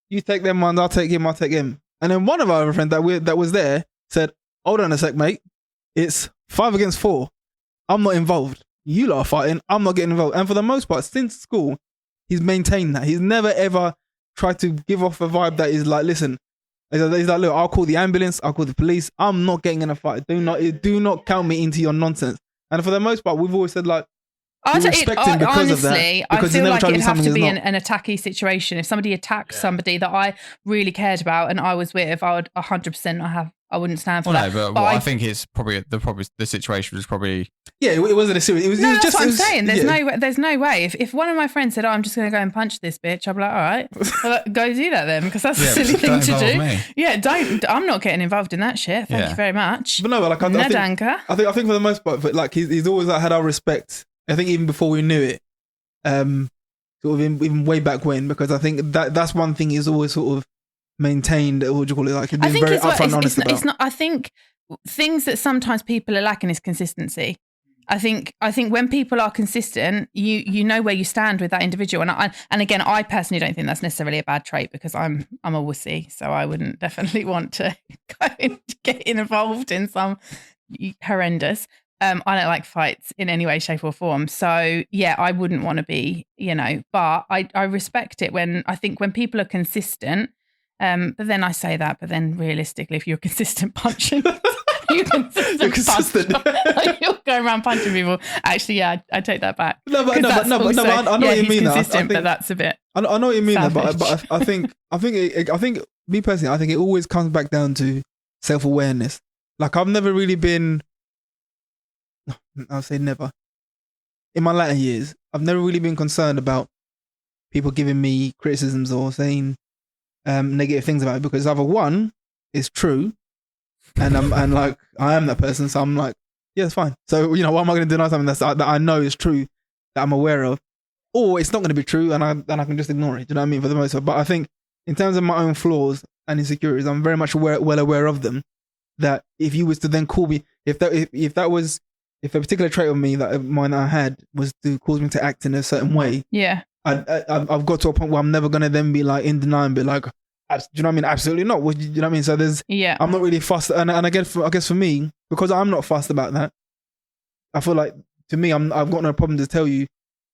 you take them ones, I'll take him. And then one of our other friends that was there said, hold on a sec, mate. It's 5 against 4. I'm not involved. You lot are fighting. I'm not getting involved. And for the most part, since school, he's maintained that. He's never ever tried to give off a vibe that is like, listen, he's like, look, I'll call the ambulance, I'll call the police. I'm not getting in a fight. Do not count me into your nonsense. And for the most part, we've always said like, we respect him because of that, honestly, I because he feel never like tried to it'd do have to something be he's an attacky situation. If somebody attacked somebody that I really cared about and I was with, I would 100%. I wouldn't stand for Well, that. no, but I think it's probably the situation was probably. Yeah, it wasn't a serious. It was that's just. what it I'm was- saying. yeah. There's no way. If one of my friends said, "Oh, I'm just going to go and punch this bitch," I'd be like, "All right, well, go do that then," because that's a silly thing to do. Me. Yeah, don't. I'm not getting involved in that shit. Thank you very much. But no, but like I think, Nadanka. I think for the most part, but like he's always like, had our respect. I think even before we knew it, sort of even way back when, because I think that's one thing he's always sort of maintained. What do you call it? Like he's been very upfront and honest about. It's not. I think things that sometimes people are lacking is consistency. I think when people are consistent, you know where you stand with that individual. And again, I personally don't think that's necessarily a bad trait because I'm a wussy, so I wouldn't definitely want to get involved in some horrendous. I don't like fights in any way, shape, or form. So yeah, I wouldn't want to be, but I respect it when people are consistent. But then I say that, but then realistically, if you're a consistent punching, you're consistent. You're going around punching people. Actually, yeah, I take that back. I know what you mean. Consistent, but that's a bit. I know what you mean, savage. but I think me personally, I think it always comes back down to self-awareness. Like I've never really been. I'll say never. In my latter years, I've never really been concerned about people giving me criticisms or saying negative things about it, because either one is true, and like I am that person, so I'm like, yeah, it's fine. So what am I going to deny something that I know is true, that I'm aware of, or it's not going to be true, and I can just ignore it. Do you know what I mean? For the most part, but I think in terms of my own flaws and insecurities, I'm very much well aware of them. That if you was to then call me, if a particular trait of me that mine I had was to cause me to act in a certain way, yeah, I've got to a point where I'm never gonna then be like in denial and be like, do you know what I mean? Absolutely not. Do you know what I mean? So I'm not really fussed, and I guess for me, because I'm not fussed about that, I feel like to me I've got no problem to tell you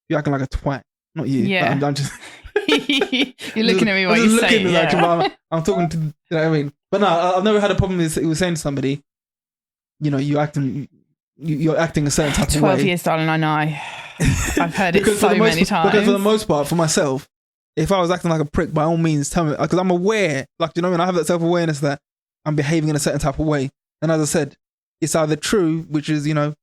you're acting like a twat, not you. Yeah, I'm just you're looking at me while you say it. Yeah. I'm talking to, you know what I mean? But no, I've never had a problem with saying to somebody, you're acting a certain type of way. 12 years, darling, I know. I've heard it so many times. Because for the most part, for myself, if I was acting like a prick, by all means, tell me. Because I'm aware, like, you know what I mean? I have that self-awareness that I'm behaving in a certain type of way. And as I said, it's either true, which is, I know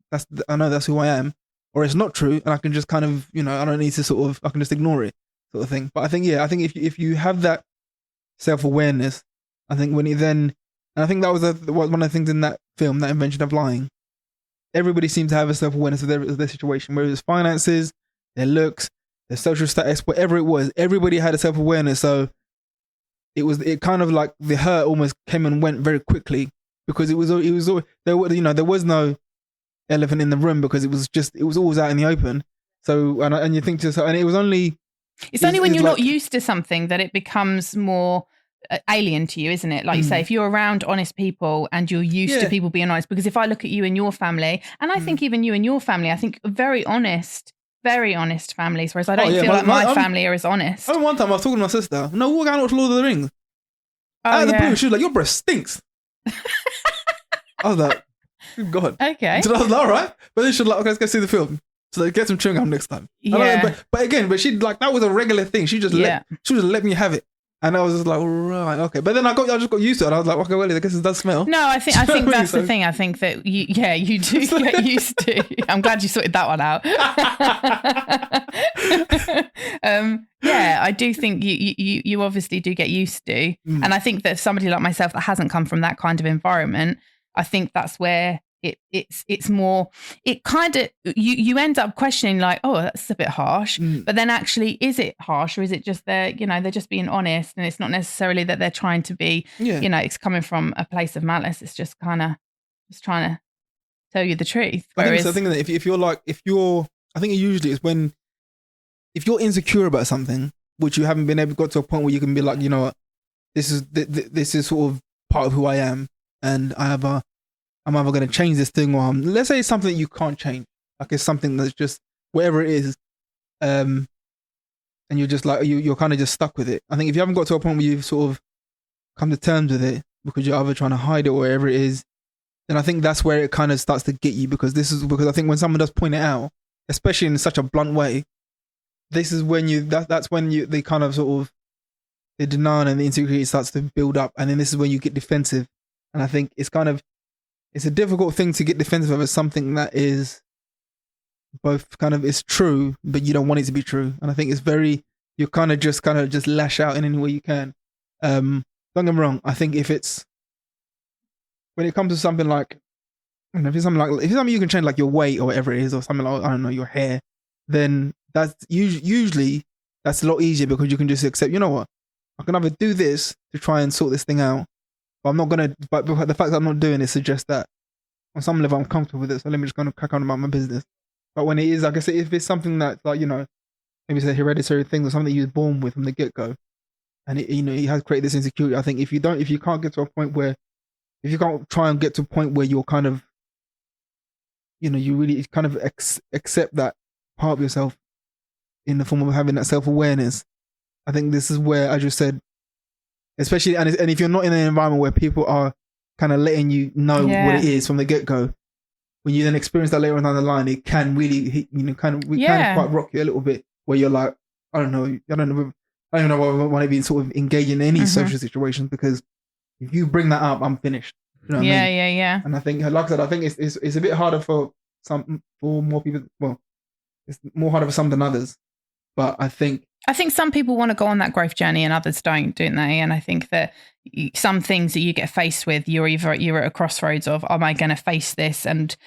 that's who I am, or it's not true, and I can just kind of, I don't need to I can just ignore it, sort of thing. But I think if you have that self-awareness, I think when you then, and I think that was one of the things in that film, that invention of lying, everybody seemed to have a self-awareness of their situation, whether it's finances, their looks, their social status, whatever it was. Everybody had a self-awareness. So it kind of like the hurt almost came and went very quickly because there was no elephant in the room because it was always out in the open. So and you think to yourself, and it was only. It's only when you're not used to something that it becomes more alien to you, isn't it? Like you say, if you're around honest people and you're used to people being honest, because if I look at you and your family, and I think even you and your family, I think very honest families, whereas I don't feel like my family are as honest. I remember one time I was talking to my sister. No, we're going to watch Lord of the Rings. Out of the blue, she was like, your breath stinks. I was like, good God. Okay. So I was like, all right. But then she was like, okay, let's go see the film. So get some chewing gum next time. Yeah. But she like that was a regular thing. She just let me have it, and I was just like, right, okay. But then I just got used to it. And I was like, okay, well, I guess it does smell. No, I think that's the thing. I think that you do get used to. I'm glad you sorted that one out. I do think you obviously do get used to, and I think that somebody like myself that hasn't come from that kind of environment, I think that's where. It's more, it kind of, you end up questioning like, oh, that's a bit harsh. But then actually, is it harsh or is it just they're just being honest, and it's not necessarily that they're trying to be, it's coming from a place of malice. It's just kind of just trying to tell you the truth. Whereas, I think that I think it usually is when, if you're insecure about something, which you haven't got to a point where you can be like, you know what, this is sort of part of who I am, and I'm either going to change this thing or let's say it's something that you can't change. Like it's something that's just whatever it is. And you're just like, you're kind of just stuck with it. I think if you haven't got to a point where you've sort of come to terms with it because you're either trying to hide it or whatever it is, then I think that's where it kind of starts to get you because I think when someone does point it out, especially in such a blunt way, this is when that's when they kind of sort of, the denial and the insecurity starts to build up. And then this is when you get defensive. And I think it's a difficult thing to get defensive of as something that is both kind of is true, but you don't want it to be true. And I think it's you kind of just lash out in any way you can. Don't get me wrong. I think when it comes to something like, if it's something you can change, like your weight or whatever it is, or something like, I don't know, your hair, then that's usually that's a lot easier because you can just accept, you know what, I can either do this to try and sort this thing out, but the fact that I'm not doing it suggests that on some level I'm comfortable with it, so let me just kind of crack on about my business. But when it is, like I said, if it's something that's like, maybe it's a hereditary thing or something that you was born with from the get-go, and it has created this insecurity, I think if you can't get to a point where, if you can't try and get to a point where you're kind of, you really kind of accept that part of yourself in the form of having that self-awareness, I think this is where, as you said, especially, and if you're not in an environment where people are kind of letting you know what it is from the get-go, when you then experience that later on down the line, it can really, kind of quite rock you a little bit, where you're like, I don't know why I want to be sort of engaged in any social situations, because if you bring that up, I'm finished. You know what I mean? Yeah. And I think, like I said, I think it's a bit harder for more people. Well, it's more harder for some than others, but I think some people want to go on that growth journey and others don't they? And I think that some things that you get faced with, you're at a crossroads of, am I going to face this and,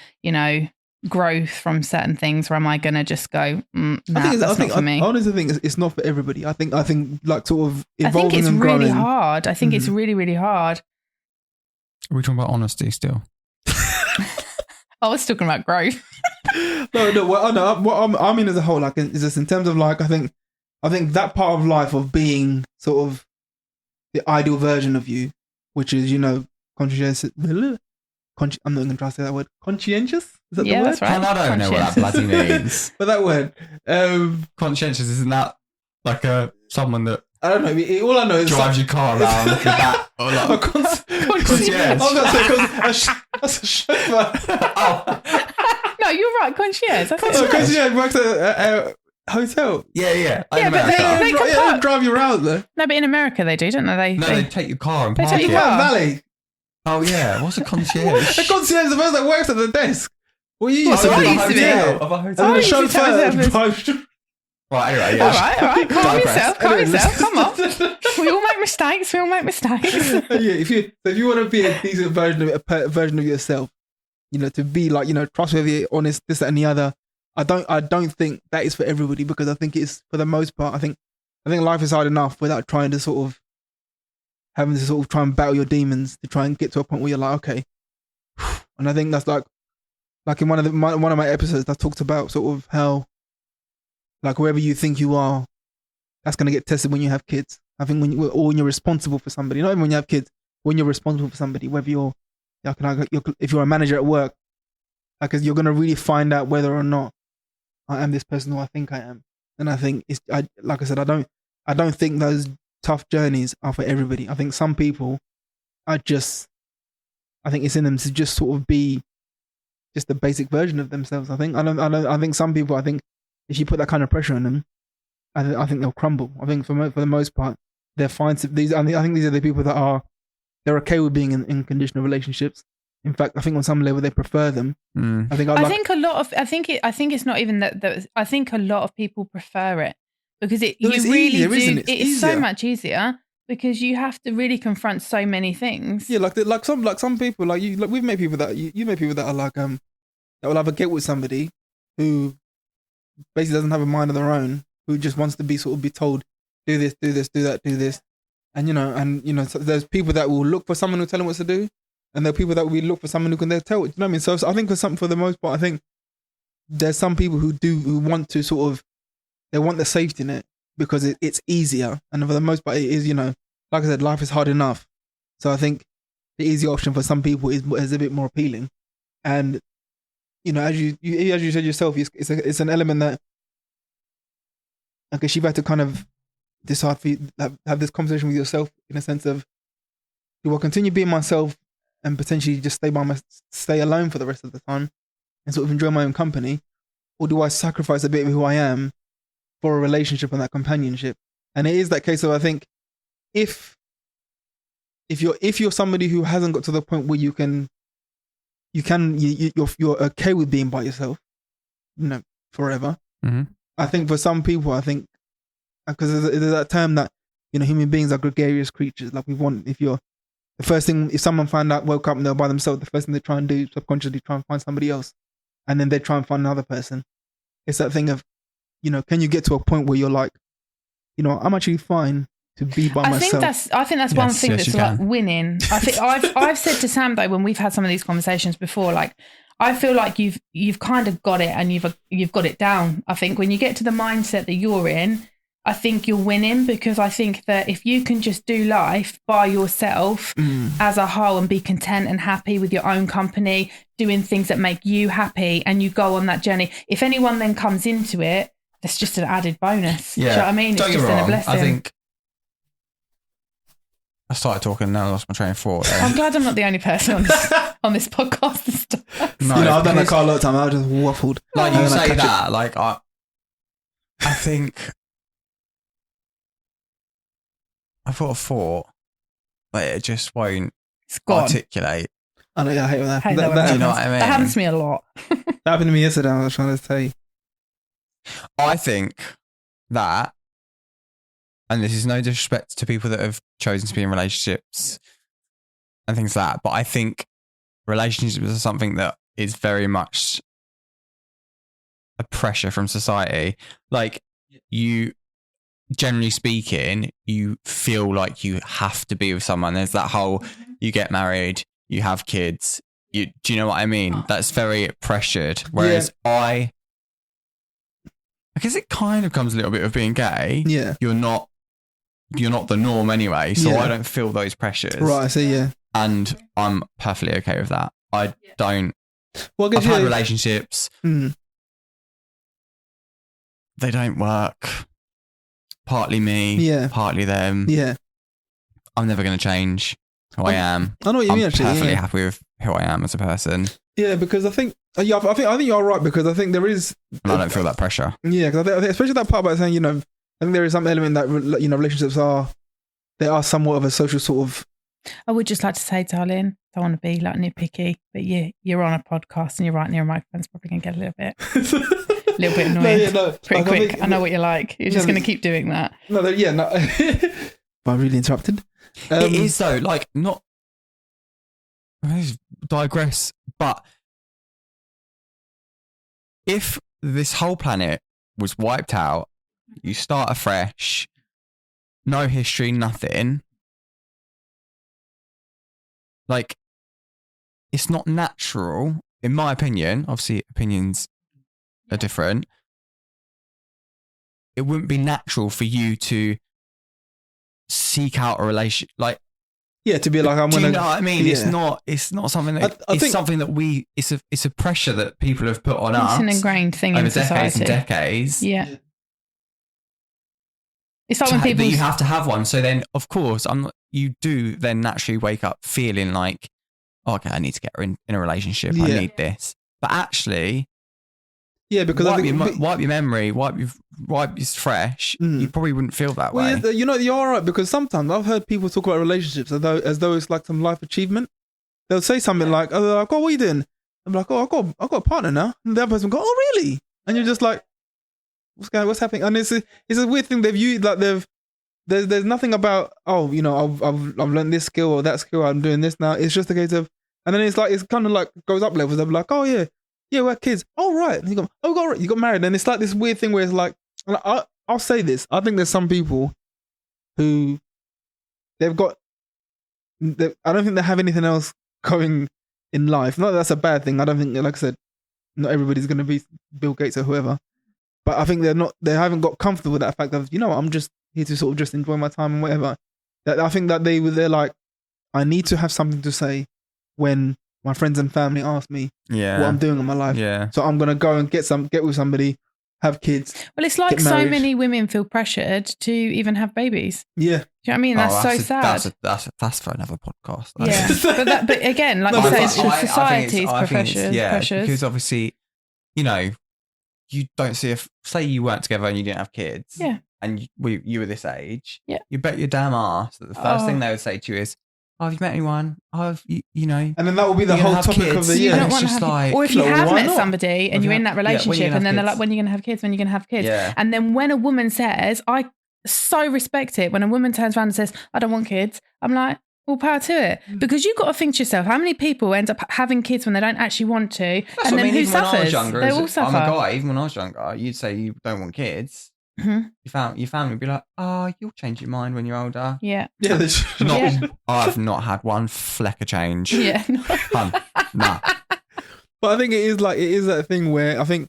growth from certain things, or am I going to just go, that's not for me? Honestly, I think it's not for everybody. I think like sort of evolving, I think it's and really growing. hard. I think it's really, really hard. Are we talking about honesty still? I was talking about growth. No. What I mean as a whole, like, is just in terms of like, I think that part of life of being sort of the ideal version of you, which is, conscientious. I'm not going to try to say that word. Conscientious? Is that the word? That's right. And I don't know what that bloody means. But that word. Conscientious, isn't that like someone that I don't know. All I know is drives your car around looking back? Or like, conscientious. I was going to say, that's a chauffeur. No, you're right. Concierge. Concierge works at a hotel. Yeah. They drive you around there. No, but in America they do, don't they? They take your car and park take it. your car. Valley. Oh yeah, what's a concierge? A concierge is the person that works at the desk. Well, you used to I be used to be. Of a hotel. And the you used to tell chauffeur myself drives. Right, anyway, yeah. All right. Calm yourself. Come on. Yeah, We all make mistakes. if you want to be a decent version of yourself, to be like, trustworthy, honest, this, that, and the other. I don't think that is for everybody, because I think it's, for the most part, I think life is hard enough without trying to sort of having to sort of try and battle your demons to try and get to a point where you're like, okay. And I think that's like in one of my episodes, I talked about sort of how, like, wherever you think you are, that's going to get tested when you have kids. I think when you're responsible for somebody, not even when you have kids, when you're responsible for somebody, whether if you're a manager at work, because you're going to really find out whether or not I am this person who I think I am. And I think like I said, I don't think those tough journeys are for everybody. I think some people I think it's in them to just sort of be just the basic version of themselves. I think some people, if you put that kind of pressure on them, I think they'll crumble. I think for the most part, they're fine. I think these are the people that they're okay with being in conditional relationships. In fact, I think on some level they prefer them. I think it's not even that. I think a lot of people prefer it because it's so much easier because you have to really confront so many things. Yeah, like some people, like we've met people that you met people that are like that will either get with somebody who basically doesn't have a mind of their own, who just wants to be told, do this, do this, do that, do this, and so there's people that will look for someone who tell them what to do. And there are people that will look for someone who can tell. You know what I mean? So I think for the most part, I think there's some people who want to they want the safety net because it's easier. And for the most part, it is, like I said, life is hard enough. So I think the easy option for some people is a bit more appealing. And, as you said yourself, it's an element that I guess you've had to kind of decide for you, have this conversation with yourself in a sense of, do I continue being myself and potentially just stay alone for the rest of the time and sort of enjoy my own company? Or do I sacrifice a bit of who I am for a relationship and that companionship? And it is that case of, I think, if you're somebody who hasn't got to the point where you're okay with being by yourself, forever. Mm-hmm. I think for some people, because there's that term that, human beings are gregarious creatures. Like if someone woke up and they're by themselves, the first thing they try and do subconsciously try and find somebody else, and then they try and find another person. It's that thing of, can you get to a point where you're like, I'm actually fine to be by myself. I think that's one thing that's like winning. I think I've said to Sam though, when we've had some of these conversations before, like I feel like you've kind of got it and you've got it down. I think when you get to the mindset that you're in, I think you're winning, because I think that if you can just do life by yourself as a whole and be content and happy with your own company, doing things that make you happy, and you go on that journey, if anyone then comes into it, it's just an added bonus. Yeah. Do you know what I mean? It's just a blessing. I think I started talking and now I lost my train of thought. I'm glad I'm not the only person on this podcast and stuff. No, I've done that car a lot of time. I just waffled. Like you say that, like I think I've got a thought, but it just won't articulate. I know, I hate that. Do you know what I mean? That happens to me a lot. That happened to me yesterday. I was trying to tell you. I think that, and this is no disrespect to people that have chosen to be in relationships and things like that, but I think relationships are something that is very much a pressure from society. Like generally speaking, you feel like you have to be with someone. There's that whole, you get married, you have kids. Do you know what I mean? That's very pressured. Whereas I guess it kind of comes a little bit of being gay. Yeah. You're not the norm anyway, so I don't feel those pressures. Right, I see, yeah. And I'm perfectly okay with that. I don't. Well, I've had relationships. They don't work. Partly me, partly them. Yeah. I'm never going to change who I am. I know what you mean, actually. I'm perfectly happy with who I am as a person. Yeah, because I think you're right, because I think there is... And I don't feel that pressure. Yeah, because I think especially that part about saying, I think there is some element that, relationships are somewhat of a social sort of... I would just like to say, darling, don't want to be like nitpicky, but you're on a podcast and you're right near a microphone. It's probably going to get a little bit annoying. Pretty quick. I know what you're like. You're just going to keep doing that. No. I really interrupted. It is though, like, not... I digress, but if this whole planet was wiped out, you start afresh, no history, nothing. Like, it's not natural, in my opinion. Obviously, opinions are different. It wouldn't be natural for you to seek out a relationship. Like, yeah, to be like, I'm do gonna. you know what I mean? Yeah. It's not something that I it's think, something that it's a pressure that people have put on us. It's an ingrained thing over in society. decades and decades. Yeah. It's like when That people you have to have one. So then, of course, you do then naturally wake up feeling like, oh, okay, I need to get in a relationship. I need this. But actually, yeah, because I think wipe your memory, wipe your fresh. You probably wouldn't feel that way. Yeah, you know, you're all right, because sometimes I've heard people talk about relationships as though it's like some life achievement. They'll say something like, "Oh, what are you doing?" I'm like, "Oh, I've got a partner now." And the other person will go, "Oh, really?" And you're just like, what's happening? And it's a weird thing. They've used like there's nothing about, oh, you know, I've learned this skill or that skill. I'm doing this now. It's just a case of, and then it's kind of like goes up levels. They're like, oh yeah, we're kids. Oh right. And you got married. And it's like this weird thing where it's like I'll say this. I think there's some people who I don't think they have anything else going in life. Not that that's a bad thing. I don't think, like I said, not everybody's going to be Bill Gates or whoever. But I think they haven't got comfortable with that fact of, you know what, I'm just here to sort of just enjoy my time and whatever. That I think that they're like, I need to have something to say when my friends and family ask me what I'm doing in my life. Yeah. So I'm gonna go and get with somebody, have kids. Well, it's like so many women feel pressured to even have babies. Yeah. Do you know what I mean? That's so sad. That's for another podcast. Yeah. but again, like you say, it's just society's pressures. Because obviously, you know, you don't see say you weren't together and you didn't have kids. Yeah. And you were this age. Yeah. You bet your damn ass that the first thing they would say to you is, "Oh, have you met anyone? Oh, you know." And then that will be the whole topic of the year. It's just like, or if you have met somebody and you're in that relationship, and then they're like, "When are you going to have kids? When are you going to have kids?" Yeah. And then when a woman says, I so respect it when a woman turns around and says, "I don't want kids," I'm like, all power to it. Because you've got to think to yourself, how many people end up having kids when they don't actually want to? That's and then who even suffers? When I was younger, they all suffer. I'm a guy. Even when I was younger, you'd say you don't want kids. Mm-hmm. Your family would be like, "Oh, you'll change your mind when you're older." Yeah. I've not had one fleck of change. Yeah. No. But I think it is that thing where I think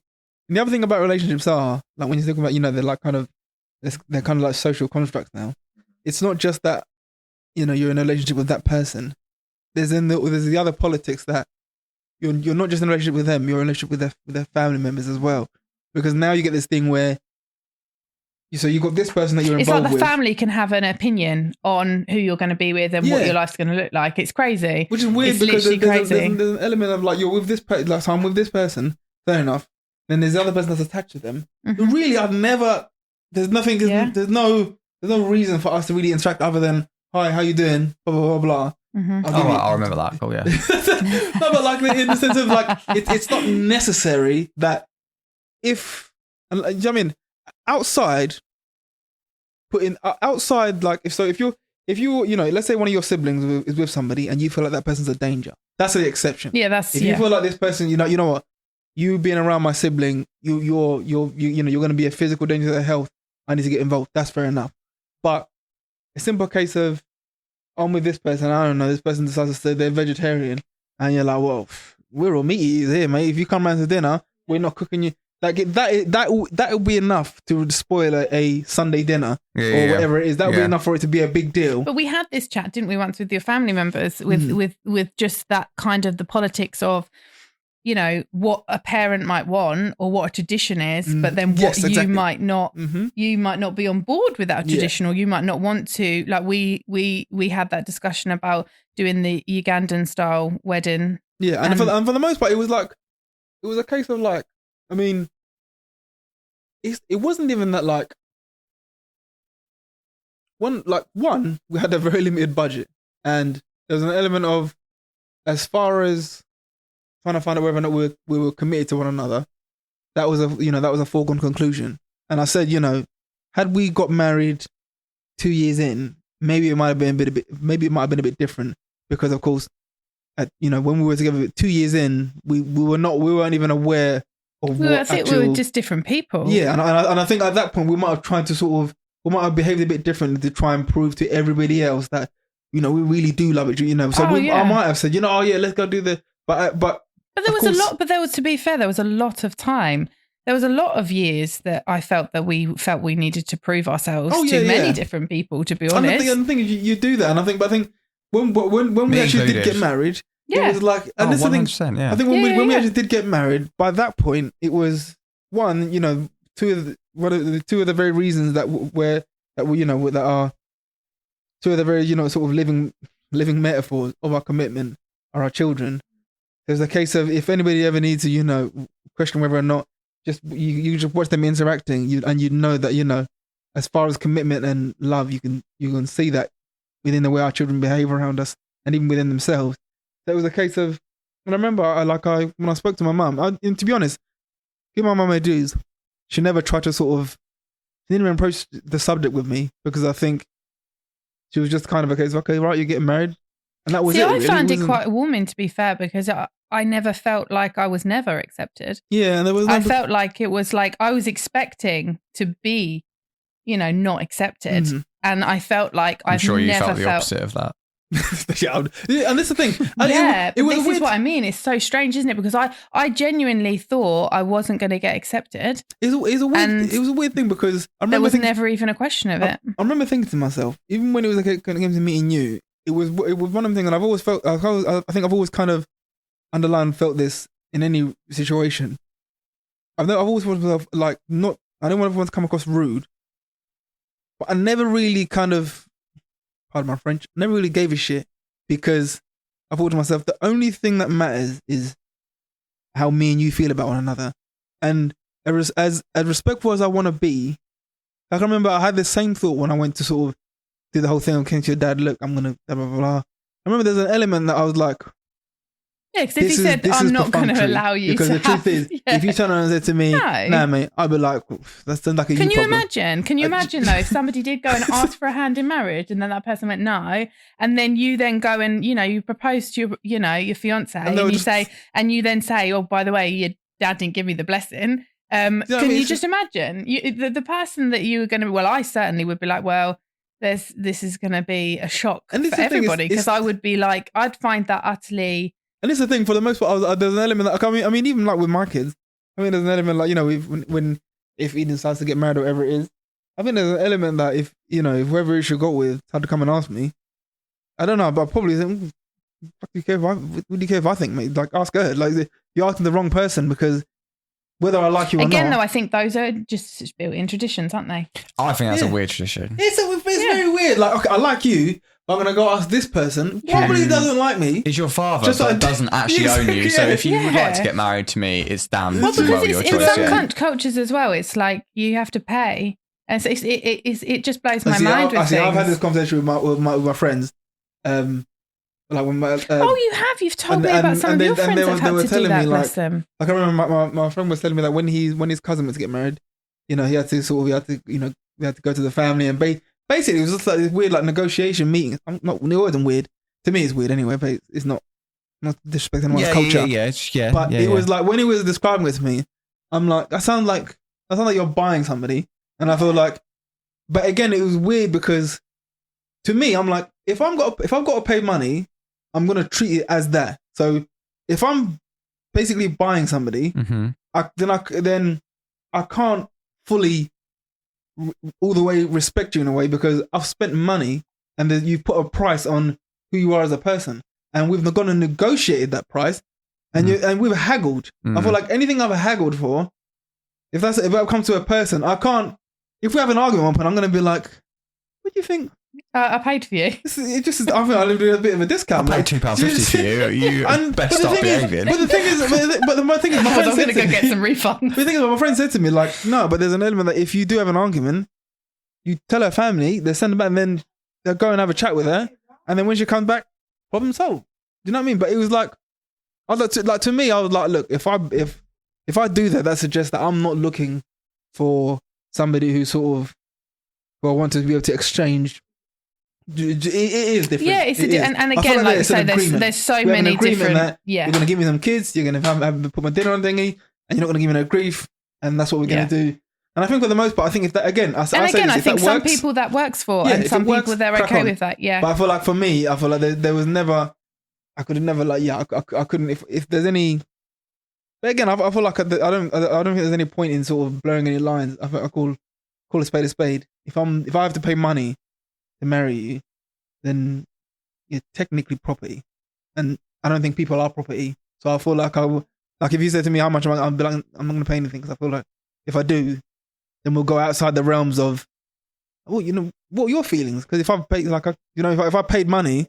the other thing about relationships are, like, when you think about, you know, they're kind of like social constructs now. It's not just that, you know, you're in a relationship with that person. There's the other politics that you're not just in a relationship with them, you're in a relationship with their family members as well. Because now you get this thing where you've got this person that you're involved with. It's like the family can have an opinion on who you're going to be with and what your life's going to look like. It's crazy. Which is weird, because there's an element of like, you're with this person, like, so I'm with this person, fair enough. Then there's the other person that's attached to them. Mm-hmm. Really, there's nothing, there's no reason for us to really interact other than, "Hi, how you doing? Blah, blah, blah, blah." Mm-hmm. I'll remember that. Cool, yeah. No, but like, in the sense of like, it's not necessary that if, you know what I mean, outside, like, if you you know, let's say one of your siblings is with somebody and you feel like that person's a danger, that's the exception. Yeah, if you feel like this person, you know what, you being around my sibling, you're going to be a physical danger to their health, I need to get involved. That's fair enough. But a simple case of, I'm with this person, I don't know, this person decides to say they're vegetarian, and you're like, well, we're all meat eaters here, mate. If you come round to dinner, we're not cooking you. Like, that will be enough to spoil a Sunday dinner or whatever it is. That will be enough for it to be a big deal. But we had this chat, didn't we, once with your family members, with just that kind of the politics of, you know, what a parent might want or what a tradition is, but then what you might not, you might not be on board with that tradition, or you might not want to. Like, we had that discussion about doing the Ugandan style wedding. Yeah, and for the most part, it was a case of like, I mean, it wasn't even that like, one, we had a very limited budget, and there was an element of, as far as trying to find out whether or not we were committed to one another, that was a foregone conclusion. And I said, you know, had we got married 2 years in, maybe it might have been a bit different, because of course, when we were together 2 years in, we weren't even aware of Well, what I think actual, we were just different people. yeah, and I think at that point we might have tried to we might have behaved a bit differently to try and prove to everybody else that we really do love it. So I might have said, oh yeah, let's go do the. But there was a lot. But to be fair, there was a lot of time. There was a lot of years that I felt that we needed to prove ourselves to many different people. To be honest, and the thing is, you do that, and I think when we actually did get married, it was like, and this is the thing. Yeah. I think when we actually did get married, by that point, it was one, two of the very reasons that are two of the very sort of living metaphors of our commitment are our children. There's a case of if anybody ever needs to question whether or not, just you just watch them interacting, and you know that as far as commitment and love, you can see that within the way our children behave around us and even within themselves. So it was a case of, and I remember when I spoke to my mum, and to be honest, give my mum her dues, she never tried to she didn't even approach the subject with me, because I think she was just kind of a case of, okay, right, you're getting married, and that was it. I found it quite warming, to be fair, because I never felt like I was never accepted. Yeah, and I felt like it was like I was expecting to be, not accepted, and I felt like I'm sure you felt the opposite of that. Yeah, and this is the thing. This is what I mean. It's so strange, isn't it? Because I genuinely thought I wasn't going to get accepted. It was a weird thing, because I remember there was never even a question of it. I remember thinking to myself, even when it was when it came to meeting you, it was one of the things, and I've always felt. I think I've always kind of underlined felt this in any situation. I've always felt myself like not. I don't want everyone to come across rude, but I never really kind of, pardon my French, never really gave a shit, because I thought to myself, the only thing that matters is how me and you feel about one another. And as respectful as I want to be, I can remember I had the same thought when I went to sort of do the whole thing and came to your dad, look, I'm going to blah, blah, blah. I remember there's an element that I was like, yeah, because if he said, I'm not going to allow you because the truth is, if you turn around and said to me, nah, mate, I'd be like, that's like a Can you problem. imagine? Can you imagine though, if somebody did go and ask for a hand in marriage, and then that person went no, and then you then go and you propose to your fiance, and you then say, oh, by the way, your dad didn't give me the blessing. Can you just imagine the person that you were going to? Well, I certainly would be like, well, this is going to be a shock for everybody, because I would be like, I'd find that utterly. And this is the thing, for the most part, there's an element that I mean, even like with my kids, there's an element like if Eden decides to get married or whatever it is, I think there's an element that if whoever she got with had to come and ask me, I don't know, but I'd probably think, fuck you care what do you care if I think, mate? Like, ask her. Like, you're asking the wrong person, because whether I like you or not. Again, though, I think those are just built-in traditions, aren't they? I think that's a weird tradition. It's very weird. Like, okay, I like you, but I'm going to go ask this person. Probably doesn't like me. Is your father, but doesn't actually own you. So if you would like to get married to me, it's damn well your choice. In some cultures as well, it's like you have to pay. And so it just blows my mind with things. I've had this conversation with my friends. Like when you've told me about some of your friends that had to do that, bless them. Like I remember my friend was telling me that when his cousin went to get married, he had to go to the family, and basically it was just like this weird like negotiation meeting. It wasn't weird. To me it's weird anyway, but it's not disrespecting anyone's culture. Yeah. But it was like when he was describing it to me, I'm like, I sound like you're buying somebody, and I feel like, but again it was weird because to me I'm like, if I've got to pay money, I'm going to treat it as that. So if I'm basically buying somebody, then I can't fully all the way respect you in a way, because I've spent money and you've put a price on who you are as a person, and we've gone and negotiated that price, and we've haggled. I feel like anything I've haggled for, if I come to a person, I can't. If we have an argument one point, I'm going to be like, what do you think? I paid for you. I think I lived with a bit of a discount. I paid £2.50 for you. You best start behaving. But the thing is, my thing is, my friend I'm going to go get some refund. The thing is, my friend said to me, like, no, but there's an element that if you do have an argument, you tell her family, they send her back, and then they'll go and have a chat with her, and then when she comes back, problem solved. Do you know what I mean? But it was like, to me, I was like, look, if I do that suggests that I'm not looking for somebody who sort of, who I want to be able to exchange. It is different. Yeah, it's and again, like you say, there's so many different. You're going to give me some kids. You're going to have put my dinner on thingy. and you're not going to give me no grief, and that's what we're going to do. And I think for the most part, I think if that, again, I think some people that works for, and some people they're okay with that. Yeah. But I feel like for me, I feel like there was never, I could have never I couldn't, if there's any, but again, I feel like I don't think there's any point in sort of blurring any lines. I think I call a spade a spade. If I have to pay money to marry you, then you're technically property. And I don't think people are property. So I feel like if you said to me how much I'll be like, I'm not going to pay anything, because I feel like if I do, then we'll go outside the realms of, what are your feelings? Because if I've paid, if I paid money,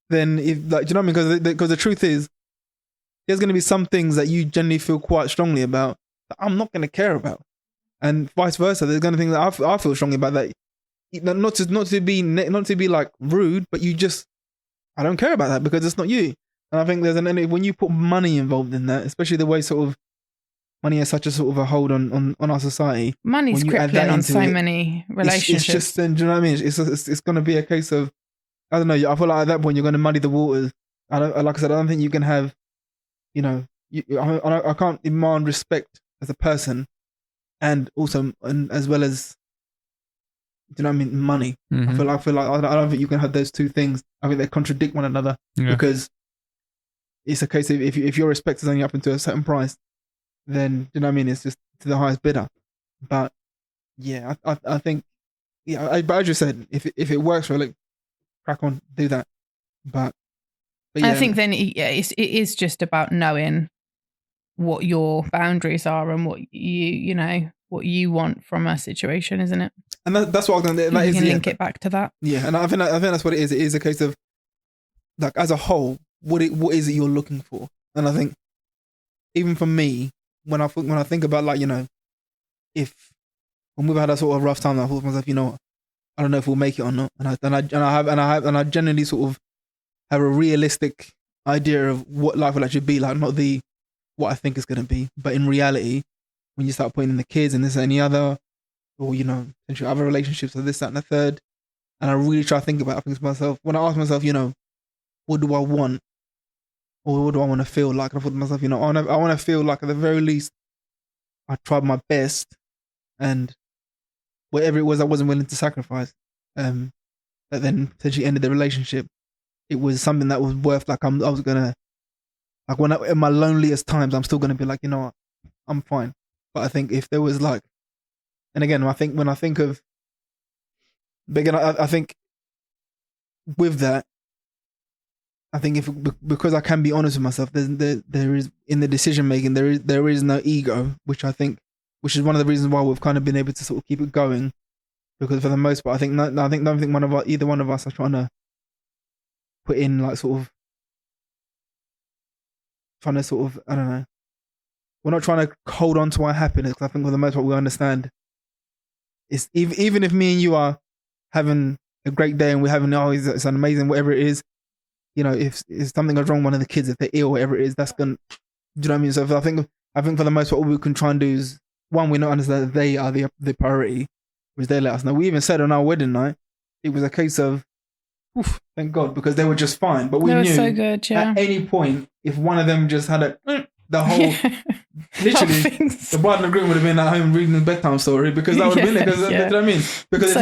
then do you know what I mean? Because the truth is, there's going to be some things that you generally feel quite strongly about that I'm not going to care about, and vice versa. There's going to be things that I feel strongly about that, not to be like rude, but I don't care about that because it's not you. And I think when you put money involved in that, especially the way sort of money has such a sort of a hold on our society. Money's crippling on so many relationships. It's just, do you know what I mean? It's going to be a case of, I don't know. I feel like at that point you're going to muddy the waters. Like I said, I don't think you can have, I can't demand respect as a person, and also as well as, do you know what I mean? Money. Mm-hmm. I feel like I don't think you can have those two things. I think they contradict one another because it's a case of if your respect is only up into a certain price, then, do you know what I mean? It's just to the highest bidder. But yeah, I think, but as you said, if it works for crack on, do that. But yeah. I think then it is just about knowing what your boundaries are and what what you want from a situation, isn't it? And that's what I'm going to do. You can link it back to that. Yeah, and I think that's what it is. It is a case of, like, as a whole, what is it you're looking for? And I think even for me, when I think about, like, when we've had a sort of rough time, I thought to myself, I don't know if we'll make it or not. And I generally sort of have a realistic idea of what life will actually be like, not what I think it's going to be, but in reality, when you start putting in the kids and this and the other, or potentially other relationships or this, that, and the third, and I really try to think about things to myself. When I ask myself, what do I want, or what do I want to feel like? I thought to myself, I want to feel like at the very least I tried my best, and whatever it was I wasn't willing to sacrifice, that then potentially ended the relationship. It was something that was worth, like, I was gonna, like, in my loneliest times, I'm still gonna be like, what, I'm fine. But I think if there was like, and again, I think when I think of, but again, I think with that, I think because I can be honest with myself, there is in the decision making, there is no ego, which is one of the reasons why we've kind of been able to sort of keep it going, because for the most part, I don't think either one of us are trying to put in, like, I don't know. We're not trying to hold on to our happiness, because I think for the most part we understand it's even if me and you are having a great day and we're having, it's an amazing, whatever it is, if something goes wrong, one of the kids, if they're ill, whatever it is, that's gonna, do you know what I mean? So I think for the most part, all we can try and do is, one, we not understand that they are the priority, which they let us know. We even said on our wedding night, it was a case of, thank God, because they were just fine. But we knew so good, at any point, if one of them just had the whole, literally, the bride and the groom would have been at home reading the bedtime story, because that would have been it. Because, you know what I mean? Because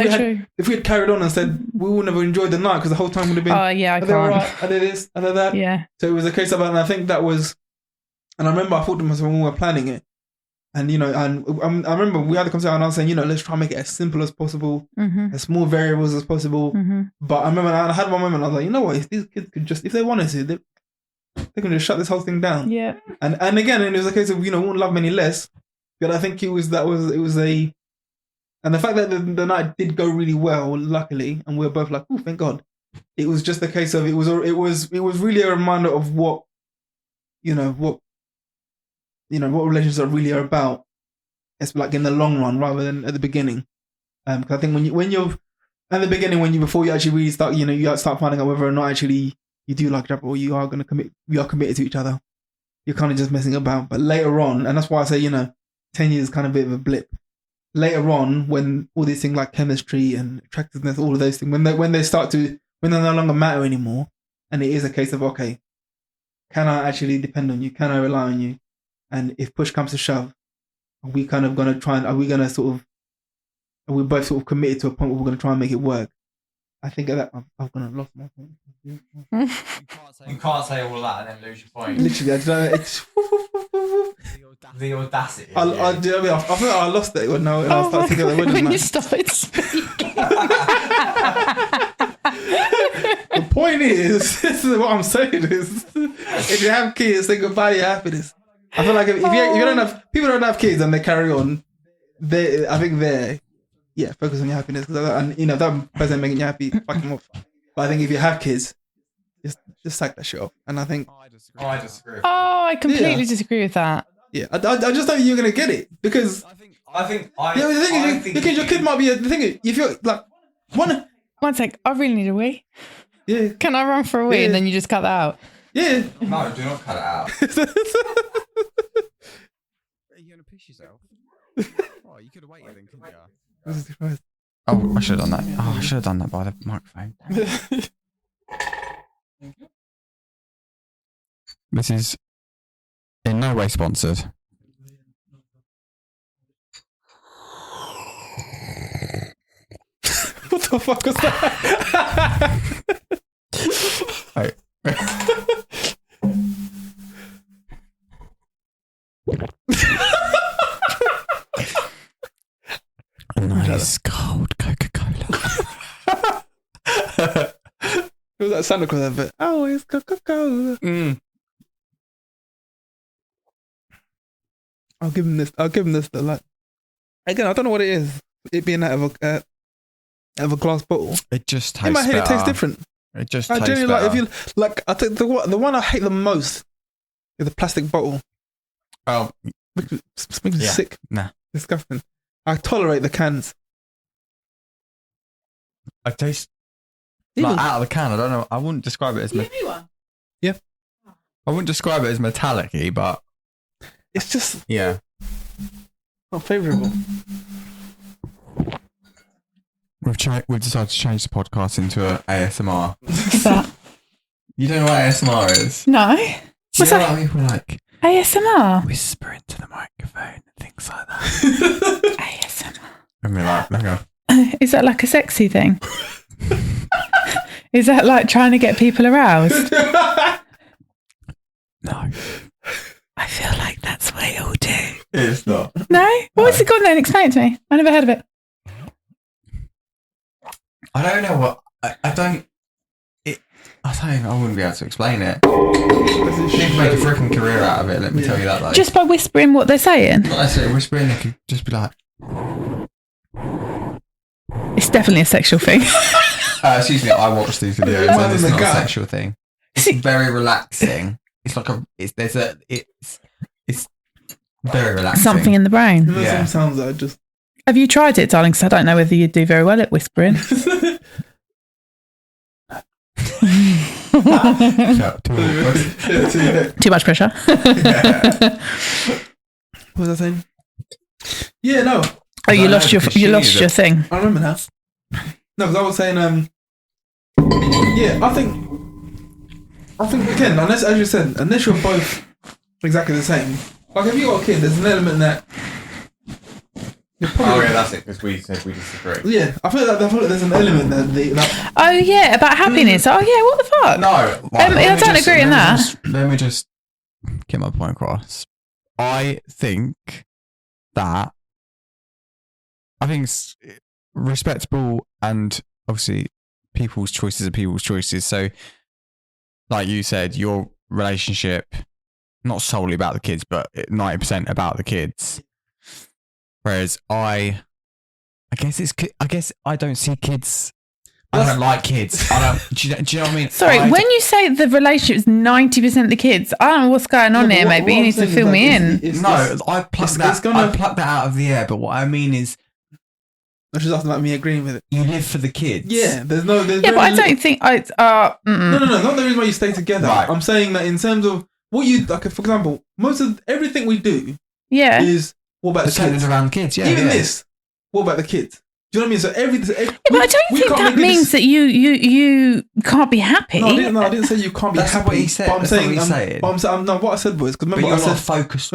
if we had carried on and said, we would never enjoyed the night, because the whole time would have been, I can't. Right? I did this, I did that. Yeah. So it was a case of, and I think that was, and I remember I thought to myself when we were planning it, and I remember we had the conversation, and I was saying, let's try and make it as simple as possible, as small variables as possible. Mm-hmm. But I remember I had one moment, I was like, you know what, if these kids could just, if they wanted to, they can just shut this whole thing down. Yeah. And again, it was a case of, we won't love them any less. But I think it was a, and the fact that the night did go really well, luckily, and we were both like, oh, thank God. It was just a case of, it was really a reminder of what relationships are really about. It's like in the long run rather than at the beginning. Because I think when you're at the beginning, before you actually really start, you start finding out whether or not actually you do like each other, or you are committed to each other. You're kind of just messing about. But later on, and that's why I say, 10 years is kind of a bit of a blip. Later on, when all these things like chemistry and attractiveness, all of those things, when they no longer matter anymore, and it is a case of, okay, can I actually depend on you? Can I rely on you? and if push comes to shove, are we kind of going to try and, are we both sort of committed to a point where we're going to try and make it work? I think at that, I've gone and lost my point. You can't say all of that and then lose your point. Literally, I don't know. It's the audacity. I feel like I lost it when I started thinking of the when you started speaking. The point is, this is what I'm saying is, if you have kids, say goodbye to your happiness. I feel like if you don't have, people don't have kids and they carry on, focus on your happiness. And if that person making you happy, fuck them off. But I think if you have kids, just sack that shit off. And I think... I disagree. I completely disagree with that. Yeah, I just don't think you're going to get it. Because... I think your kid might be... The thing is, if you're like... One sec, I really need a wee. Yeah. Can I run for a wee and then you just cut that out? Yeah. No, do not cut it out. Are you going to piss yourself? Oh, you could have waited then, couldn't you? Oh, I should have done that. Oh, I should have done that by the microphone. This is in no way sponsored. What the fuck was that? Oh. Nice cold Coca-Cola. It was that Santa Claus bit. Oh, it's Coca-Cola. I'll give him this. The like. Again, I don't know what it is. It being out of a glass bottle. It just tastes. In my head, better. it tastes different. It just I tastes genuinely better. like. If you like, I think the one I hate the most is the plastic bottle. Oh, Makes me sick. Nah. Disgusting. I tolerate the cans. I taste like out of the can. I don't know. I wouldn't describe it as. Yeah. I wouldn't describe it as metallic-y, but it's just not favourable. We've decided to change the podcast into a ASMR. What's that? You don't know what ASMR is? No. What's you know that? Like people like ASMR. whisper into the microphone and things like that. ASMR. And we're like, okay. Is that like a sexy thing? Is that like trying to get people aroused? No. I feel like that's what they all do. It's not. No? What's it called then? Explain it to me. I never heard of it. I don't know what. I wouldn't be able to explain it. You can make a freaking career out of it, let me tell you that. Like, Just by whispering what they're saying? not necessarily whispering, they could just be like, It's definitely a sexual thing. excuse me, I watch these videos and it's not a sexual thing. It's very relaxing. It's like it's very relaxing. Something in the brain. Yeah. Some sounds that are just... Have you tried it, darling? Because I don't know whether you do very well at whispering. Too much pressure. What was I saying? Yeah, no. Oh, you lost your thing. I remember that. No, because I was saying, yeah, I think again, unless, as you said, unless you're both exactly the same. Like if you got a kid, there's an element that. Oh yeah, that's it. Because we said we disagree. Yeah, I feel like there's an element that Oh yeah, about happiness. Oh yeah, what the fuck? No, I don't agree in that. Let me just get my point across. I think it's respectable, and obviously people's choices are people's choices. So, like you said, your relationship not solely about the kids, but 90% about the kids. Whereas I guess I don't see kids. I don't like kids. Do you know what I mean? Sorry, when you say the relationship is 90% the kids, I don't know what's going on here. Maybe you need to fill me in. I plucked that out of the air. But what I mean is, I was just asking about me agreeing with it. You live for the kids. Yeah, there's but I don't think I. No, not the reason why you stay together. Right. I'm saying that in terms of what you like. For example, most of everything we do, yeah, is what about the kids? Around the kids. Yeah, Even this, what about the kids? Do you know what I mean? So but I don't think that means that you can't be happy. No, I didn't say you can't be happy. That's what he said. But I'm saying, no, what I said was, because remember, you're not focused.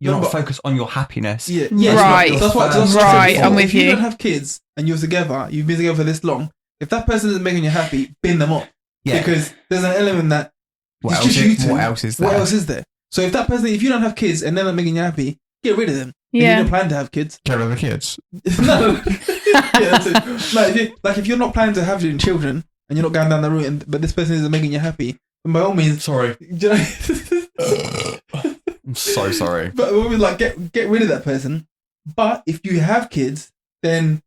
You're not focused on your happiness. Yeah, right. That's what I'm with you. If you don't have kids and you've been together for this long. If that person isn't making you happy, bin them up. Yeah. Because there's an element that what else is there? So if you don't have kids and they're not making you happy, get rid of them. Yeah. If you don't plan to have kids. Get rid of the kids. No. Yeah, that's it. No, if you're not planning to have children and you're not going down the route, but this person isn't making you happy, then by all means, sorry. I'm so sorry. But like, get rid of that person. But if you have kids, then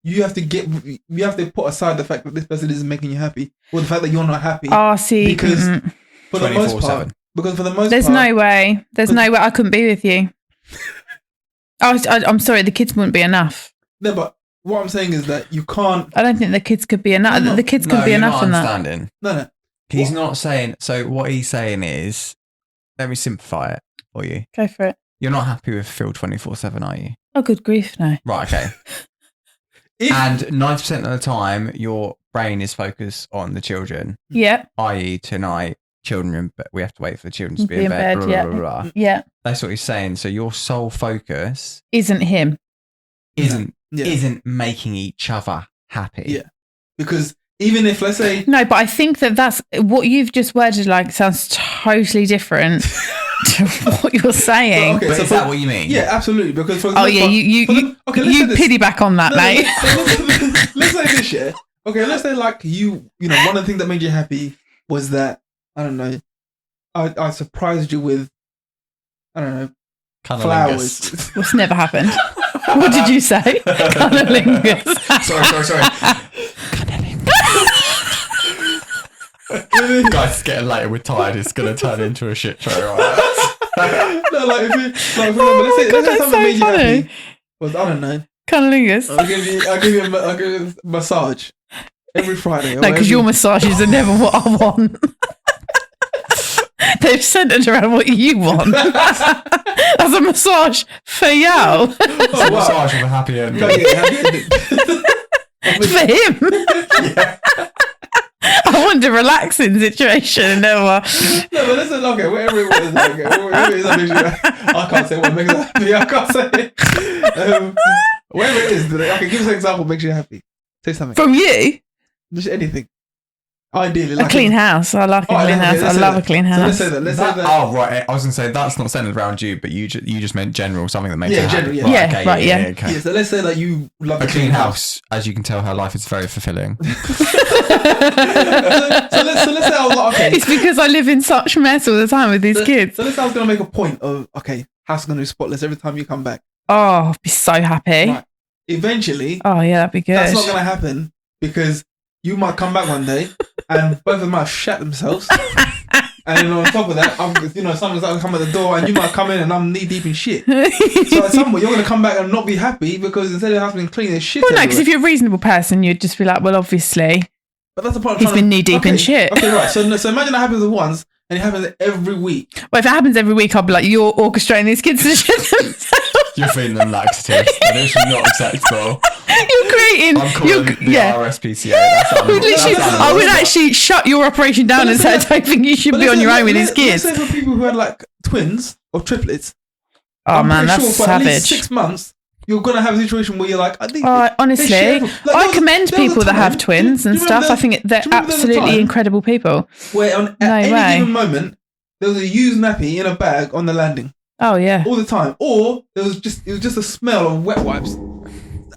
you have to put aside the fact that this person isn't making you happy, or the fact that you're not happy. Oh, see, because for the most part, there's no way I couldn't be with you. I'm sorry, the kids wouldn't be enough. No, but what I'm saying is that you can't. I don't think the kids could be enough. The kids could be enough in that. No. He's not saying. So what he's saying is, let me simplify it for you. Go for it. You're not happy with Phil 24/7, are you? Oh, good grief, no. Right, okay. And 90% of the time, your brain is focused on the children. Yeah. I.e., tonight, children, but we have to wait for the children to be in bed. Blah, yeah. blah, blah, blah. Yeah. That's what he's saying. So your sole focus isn't him. Isn't making each other happy. Yeah. Because even if, let's say... No, but I think that's what you've just worded like sounds totally different to what you're saying. But is that what you mean? Yeah, absolutely. Because for example, you piggyback on that, mate. Let's say this, yeah. Okay, let's say like you know, one of the things that made you happy was that, I don't know, I surprised you with, I don't know, flowers. What's never happened? What did you say? Cunnilingus. Sorry. Guys, it's getting later. We're tired. It's going to turn into a shit show. Right? No, like, let's say something made you happy. Was, I don't know. Cunnilingus. I'll give you a massage every Friday. No, because your massages are never what I want. They've centered around what you want. That's a massage for you. It's a massage with a happy ending. For him. Yeah. I want a relaxing situation. No, but listen, okay, whatever it was, I can't say what makes you happy. I can't say it. Whatever it is, I can give us an example that makes you happy. Say something. From you? Just anything. Ideally, like a clean house. I like a clean house. I love a clean house. So let's say that. Oh, right. I was going to say that's not centered around you, but you just meant general, something that makes you happy. Yeah. Okay. So let's say that you love a clean house. As you can tell, her life is very fulfilling. so let's say I was like, okay. It's because I live in such mess all the time with these kids. So let's say I was going to make a point of, okay, house is going to be spotless every time you come back. Oh, I'd be so happy. Right. Eventually. Oh, yeah, that'd be good. That's not going to happen because you might come back one day and both of them might shat themselves. And on top of that, someone's going to come at the door and you might come in and I'm knee deep in shit. So at some point, you're going to come back and not be happy because instead of having clean, there's shit. Well, no, because if you're a reasonable person, you'd just be like, well, obviously. But that's the point. He's been knee deep in shit. Okay, right. So imagine that happens once and it happens every week. Well, if it happens every week, I'll be like, you're orchestrating these kids to shit themselves. You're feeding them laxatives. That is not acceptable. You're creating. I'm calling the RSPCA. I would actually shut your operation down and say, I don't think you should be on your own with these kids. Let's say for people who had like twins or triplets. Oh man, that's savage. For at least 6 months, you're gonna have a situation where you're like, honestly, I commend people that have twins and stuff. I think they're absolutely incredible people. Where at any given moment, there was a used nappy in a bag on the landing. Oh yeah, all the time. Or it was just a smell of wet wipes.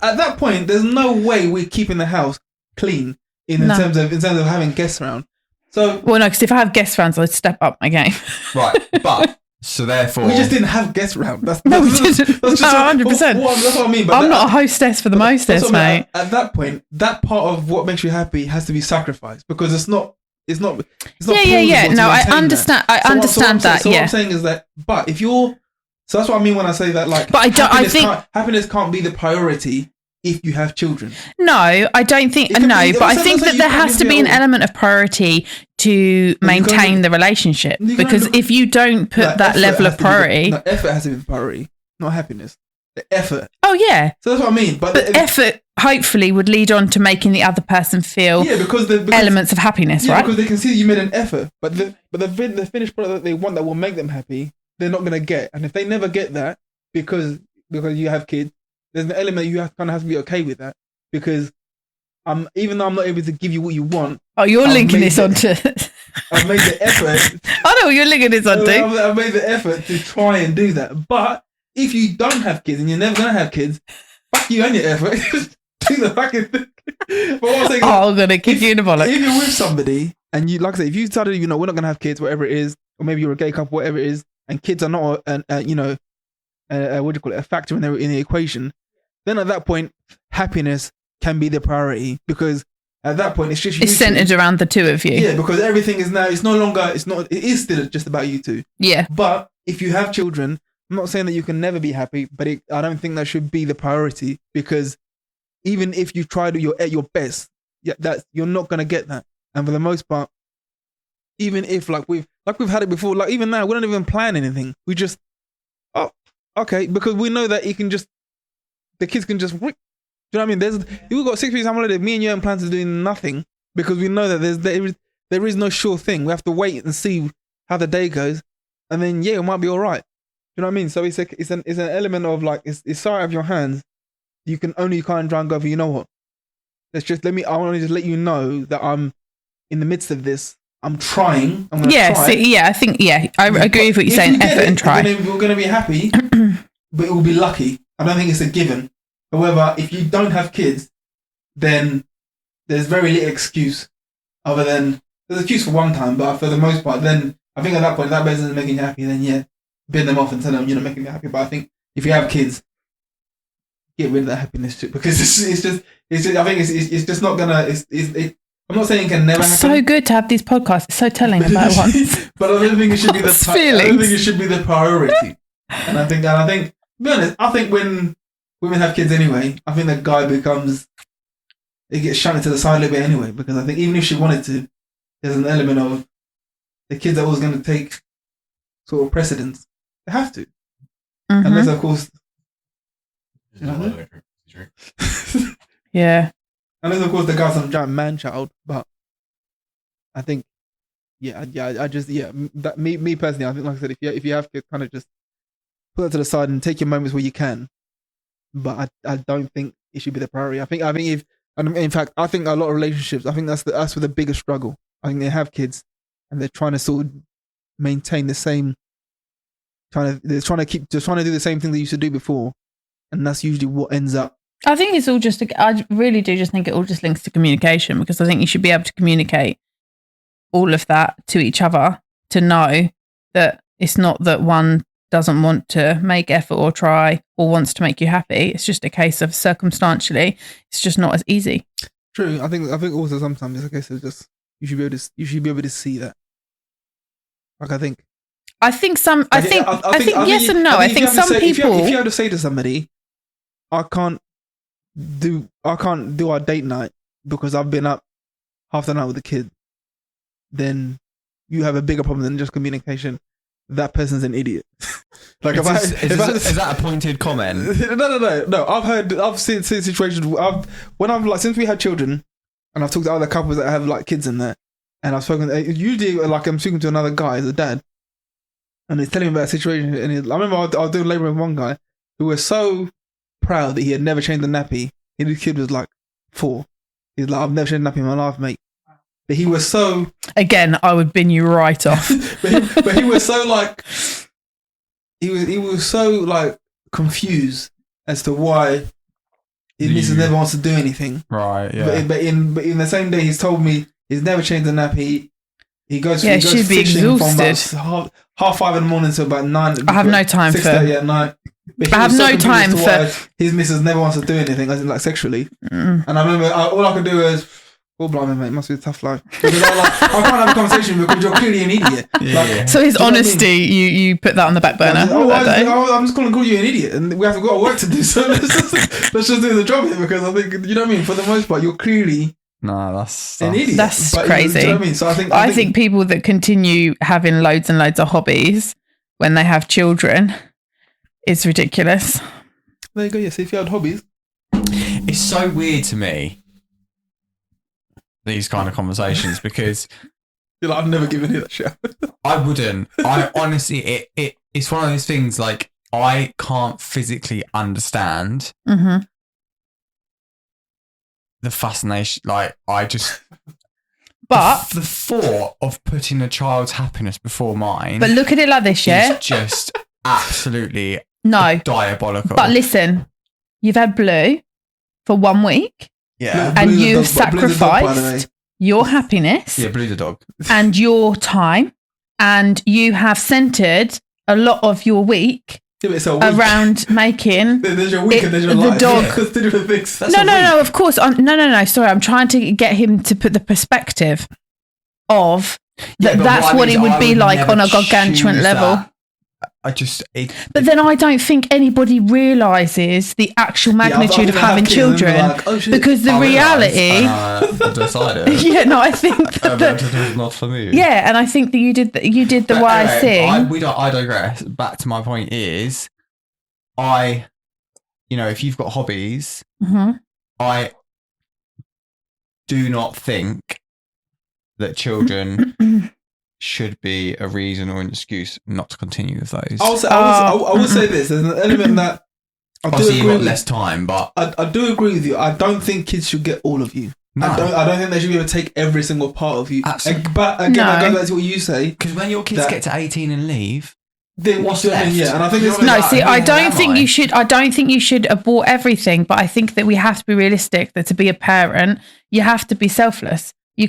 At that point, there's no way we're keeping the house clean in terms of having guests around. So no, because if I have guests around, I'd step up my game. Right, but so therefore we just didn't have guests around. No, 100%. That's what I mean. But I'm not a hostess for the mostess, mate. At that point, that part of what makes you happy has to be sacrificed because it's not. Yeah. No, I understand. I understand that. So what I'm saying is that, but if you're, so that's what I mean when I say that, like, but I think happiness can't be the priority if you have children. No, I don't think. But I think that there has to be an element of priority to maintain the relationship because if you don't put that level of priority, effort has to be the priority, not happiness. the effort. Oh yeah. So that's what I mean. But the effort hopefully would lead on to making the other person feel because elements of happiness, right? Because they can see that you made an effort, but the finished product that they want that will make them happy, they're not gonna get. And if they never get that because you have kids, there's an element you kind of have to be okay with that, because even though I'm not able to give you what you want. Oh, you're linking this onto. I've made the effort. I know what you're linking this onto. I've made the effort to try and do that. But if you don't have kids and you're never gonna have kids, fuck you and your effort. Do the fucking thing. But what I'm saying, I'm gonna kick you in the bollocks. If you're with somebody and you, like I say, if you decided, we're not gonna have kids, whatever it is, or maybe you're a gay couple, whatever it is, and kids are not, what do you call it, a factor in the equation, then at that point, happiness can be the priority, because at that point it's just centered around the two of you. Yeah, because everything is now, it is still just about you two. Yeah. But if you have children, I'm not saying that you can never be happy, but I don't think that should be the priority, because even if you try to at your best, you're not gonna get that. And for the most part, even if we've had it before, even now we don't even plan anything. We just okay, because we know that the kids can just. Do you know what I mean? We've got 6 weeks on holiday. Me and you have plans to do nothing, because we know that there is no sure thing. We have to wait and see how the day goes, and then it might be all right. Do you know what I mean? So it's an element of it's out of your hands. You can only kind of try and go for, you know what? I want to just let you know that I'm in the midst of this. I'm trying. I'm going to try. I think I agree with what you're saying. Effort and try. We're going to be happy, but it will be lucky. I don't think it's a given. However, if you don't have kids, then there's very little excuse other than there's excuse for one time, but for the most part, then I think at that point, if that person isn't making you happy, then bin them off and tell them you're not making me happy. But I think if you have kids, get rid of that happiness too, because it's just I think it's just not gonna. I'm not saying it can never happen. It's so good to have these podcasts. It's so telling about once. But I don't think it should be the priority. And I think, to be honest, I think when women have kids anyway, I think that guy it gets shunted to the side a little bit anyway, because I think even if she wanted to, there's an element of the kids are always going to take sort of precedence. They have to. Mm-hmm. Unless, of course... Yeah. Unless, of course, the guy's some giant man-child, but I think, that me personally, I think, like I said, if you have to kind of just put that to the side and take your moments where you can, but I don't think it should be the priority. I think if, and in fact, I think a lot of relationships, I think that's where the biggest struggle. I think they have kids and they're trying to sort of maintain the same, they're trying to do the same thing they used to do before, and that's usually what ends up. I think it's all I really do just think it all just links to communication, because I think you should be able to communicate all of that to each other to know that it's not that one doesn't want to make effort or try or wants to make you happy. It's just a case of circumstantially, it's just not as easy. True. I think also sometimes it's a case of just you should be able to see that. I think yes and no. I think some people. If you have to say to somebody, I can't do our date night because I've been up half the night with the kid, then you have a bigger problem than just communication. That person's an idiot. Is that a pointed comment? No. I've seen situations. Since we had children, and I've talked to other couples that have kids in there, and I've spoken. Usually, I'm speaking to another guy as a dad, and he's telling me about a situation. And I remember I was doing labour with one guy who was so proud that he had never changed a nappy. And his kid was 4. He's like, I've never changed a nappy in my life, mate. But he was so... Again, I would bin you right off. but he was so He was so confused as to why his missus never wants to do anything. Right, yeah. But in the same day, he's told me he's never changed a nappy. He goes she'd be exhausted. From about 5:30 in the morning to about 9. I have no time for... 6:30 at night. I have no time for... His missus never wants to do anything, as in sexually. And I remember all I could do was... Oh, blimey, mate, it must be a tough life. Because I can't have a conversation because you're clearly an idiot. So his honesty, you put that on the back burner. I'm just going to call you an idiot, and we have got work to do. So let's just do the job here, because I think, you know what I mean. For the most part, you're clearly an idiot. That's crazy. You know what I mean? So I think people that continue having loads and loads of hobbies when they have children is ridiculous. There you go. Yeah. So if you had hobbies, It's so weird to me, these kind of conversations, because you're like, I've never given you that shit. I wouldn't. I honestly, it's one of those things, like, I can't physically understand Mm-hmm. the fascination. Like, I just... But the thought of putting a child's happiness before mine look at it like this, yeah? is just absolutely No. diabolical. But listen, you've had Blue for 1 week yeah. and Blue's a you've dog, but Blue's a dog, by the way. sacrificed your happiness Yeah, Blue's a dog. and your time, and you have centered a lot of your week Yeah, but it's a week. around making There's your week and there's your the life. dog. Yeah, it's two different things. That's No, a no, week. no, of course. No. Sorry, I'm trying to get him to put the perspective of Yeah, but that's what I it mean, would I be like never on a gargantuan choose level. that. I just... But then I don't think anybody realises the actual magnitude of having children, Like, oh, shit. because the reality. I decided. Yeah, no, I think that. It's not for me. Yeah, and I think that you did the But wise anyway, thing. I digress. Back to my point is, if you've got hobbies, Mhm. I do not think that children should be a reason or an excuse not to continue with those. I would say this. There's an element that I do Obviously, you've agree got with. less time, but I do agree with you. I don't think kids should get all of you. No. I don't think they should be able to take every single part of you. Absolutely. But again, No. I go back to what you say. because when your kids That- get to 18 and leave, Then What's you know what I mean? left? Yeah, and I think You're it's like, No, Right, see, who I the don't hell think am I? you should. I don't think you should abort everything. But I think that we have to be realistic. That to be a parent, you have to be selfless. You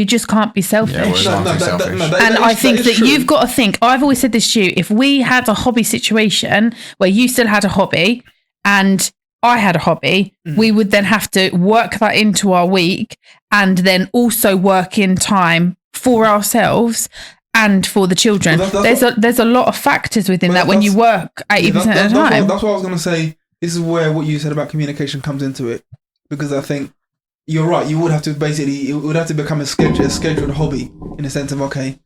just can't be selfish. Yeah, well, Not too selfish. And I think that you've got to think. I've always said this to you. If we had a hobby situation where you still had a hobby and I had a hobby, we would then have to work that into our week and then also work in time for ourselves and for the children. Well, that's there's a lot of factors within Well, that when you work 80% of the time. That's what I was going to say. This is where what you said about communication comes into it, because I think you're right. You would have to it would have to become a scheduled hobby in the sense of, okay,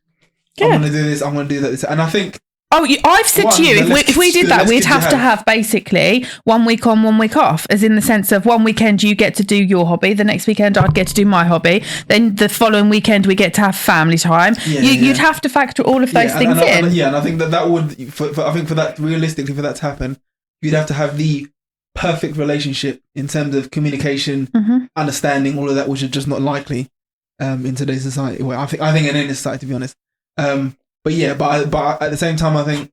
I'm going to do this, I'm going to do that. And I think, I've said to you, if we did that, we'd have to have basically 1 week on, 1 week off, as in the sense of one weekend you get to do your hobby, the next weekend I'd get to do my hobby, then the following weekend we get to have family time. You'd have to factor all of those things in. And I think that would, I think for that, realistically, for that to happen, you'd have to have the perfect relationship in terms of communication, understanding, all of that, which is just not likely in today's society. Well, I think in any society, to be honest. But at the same time, I think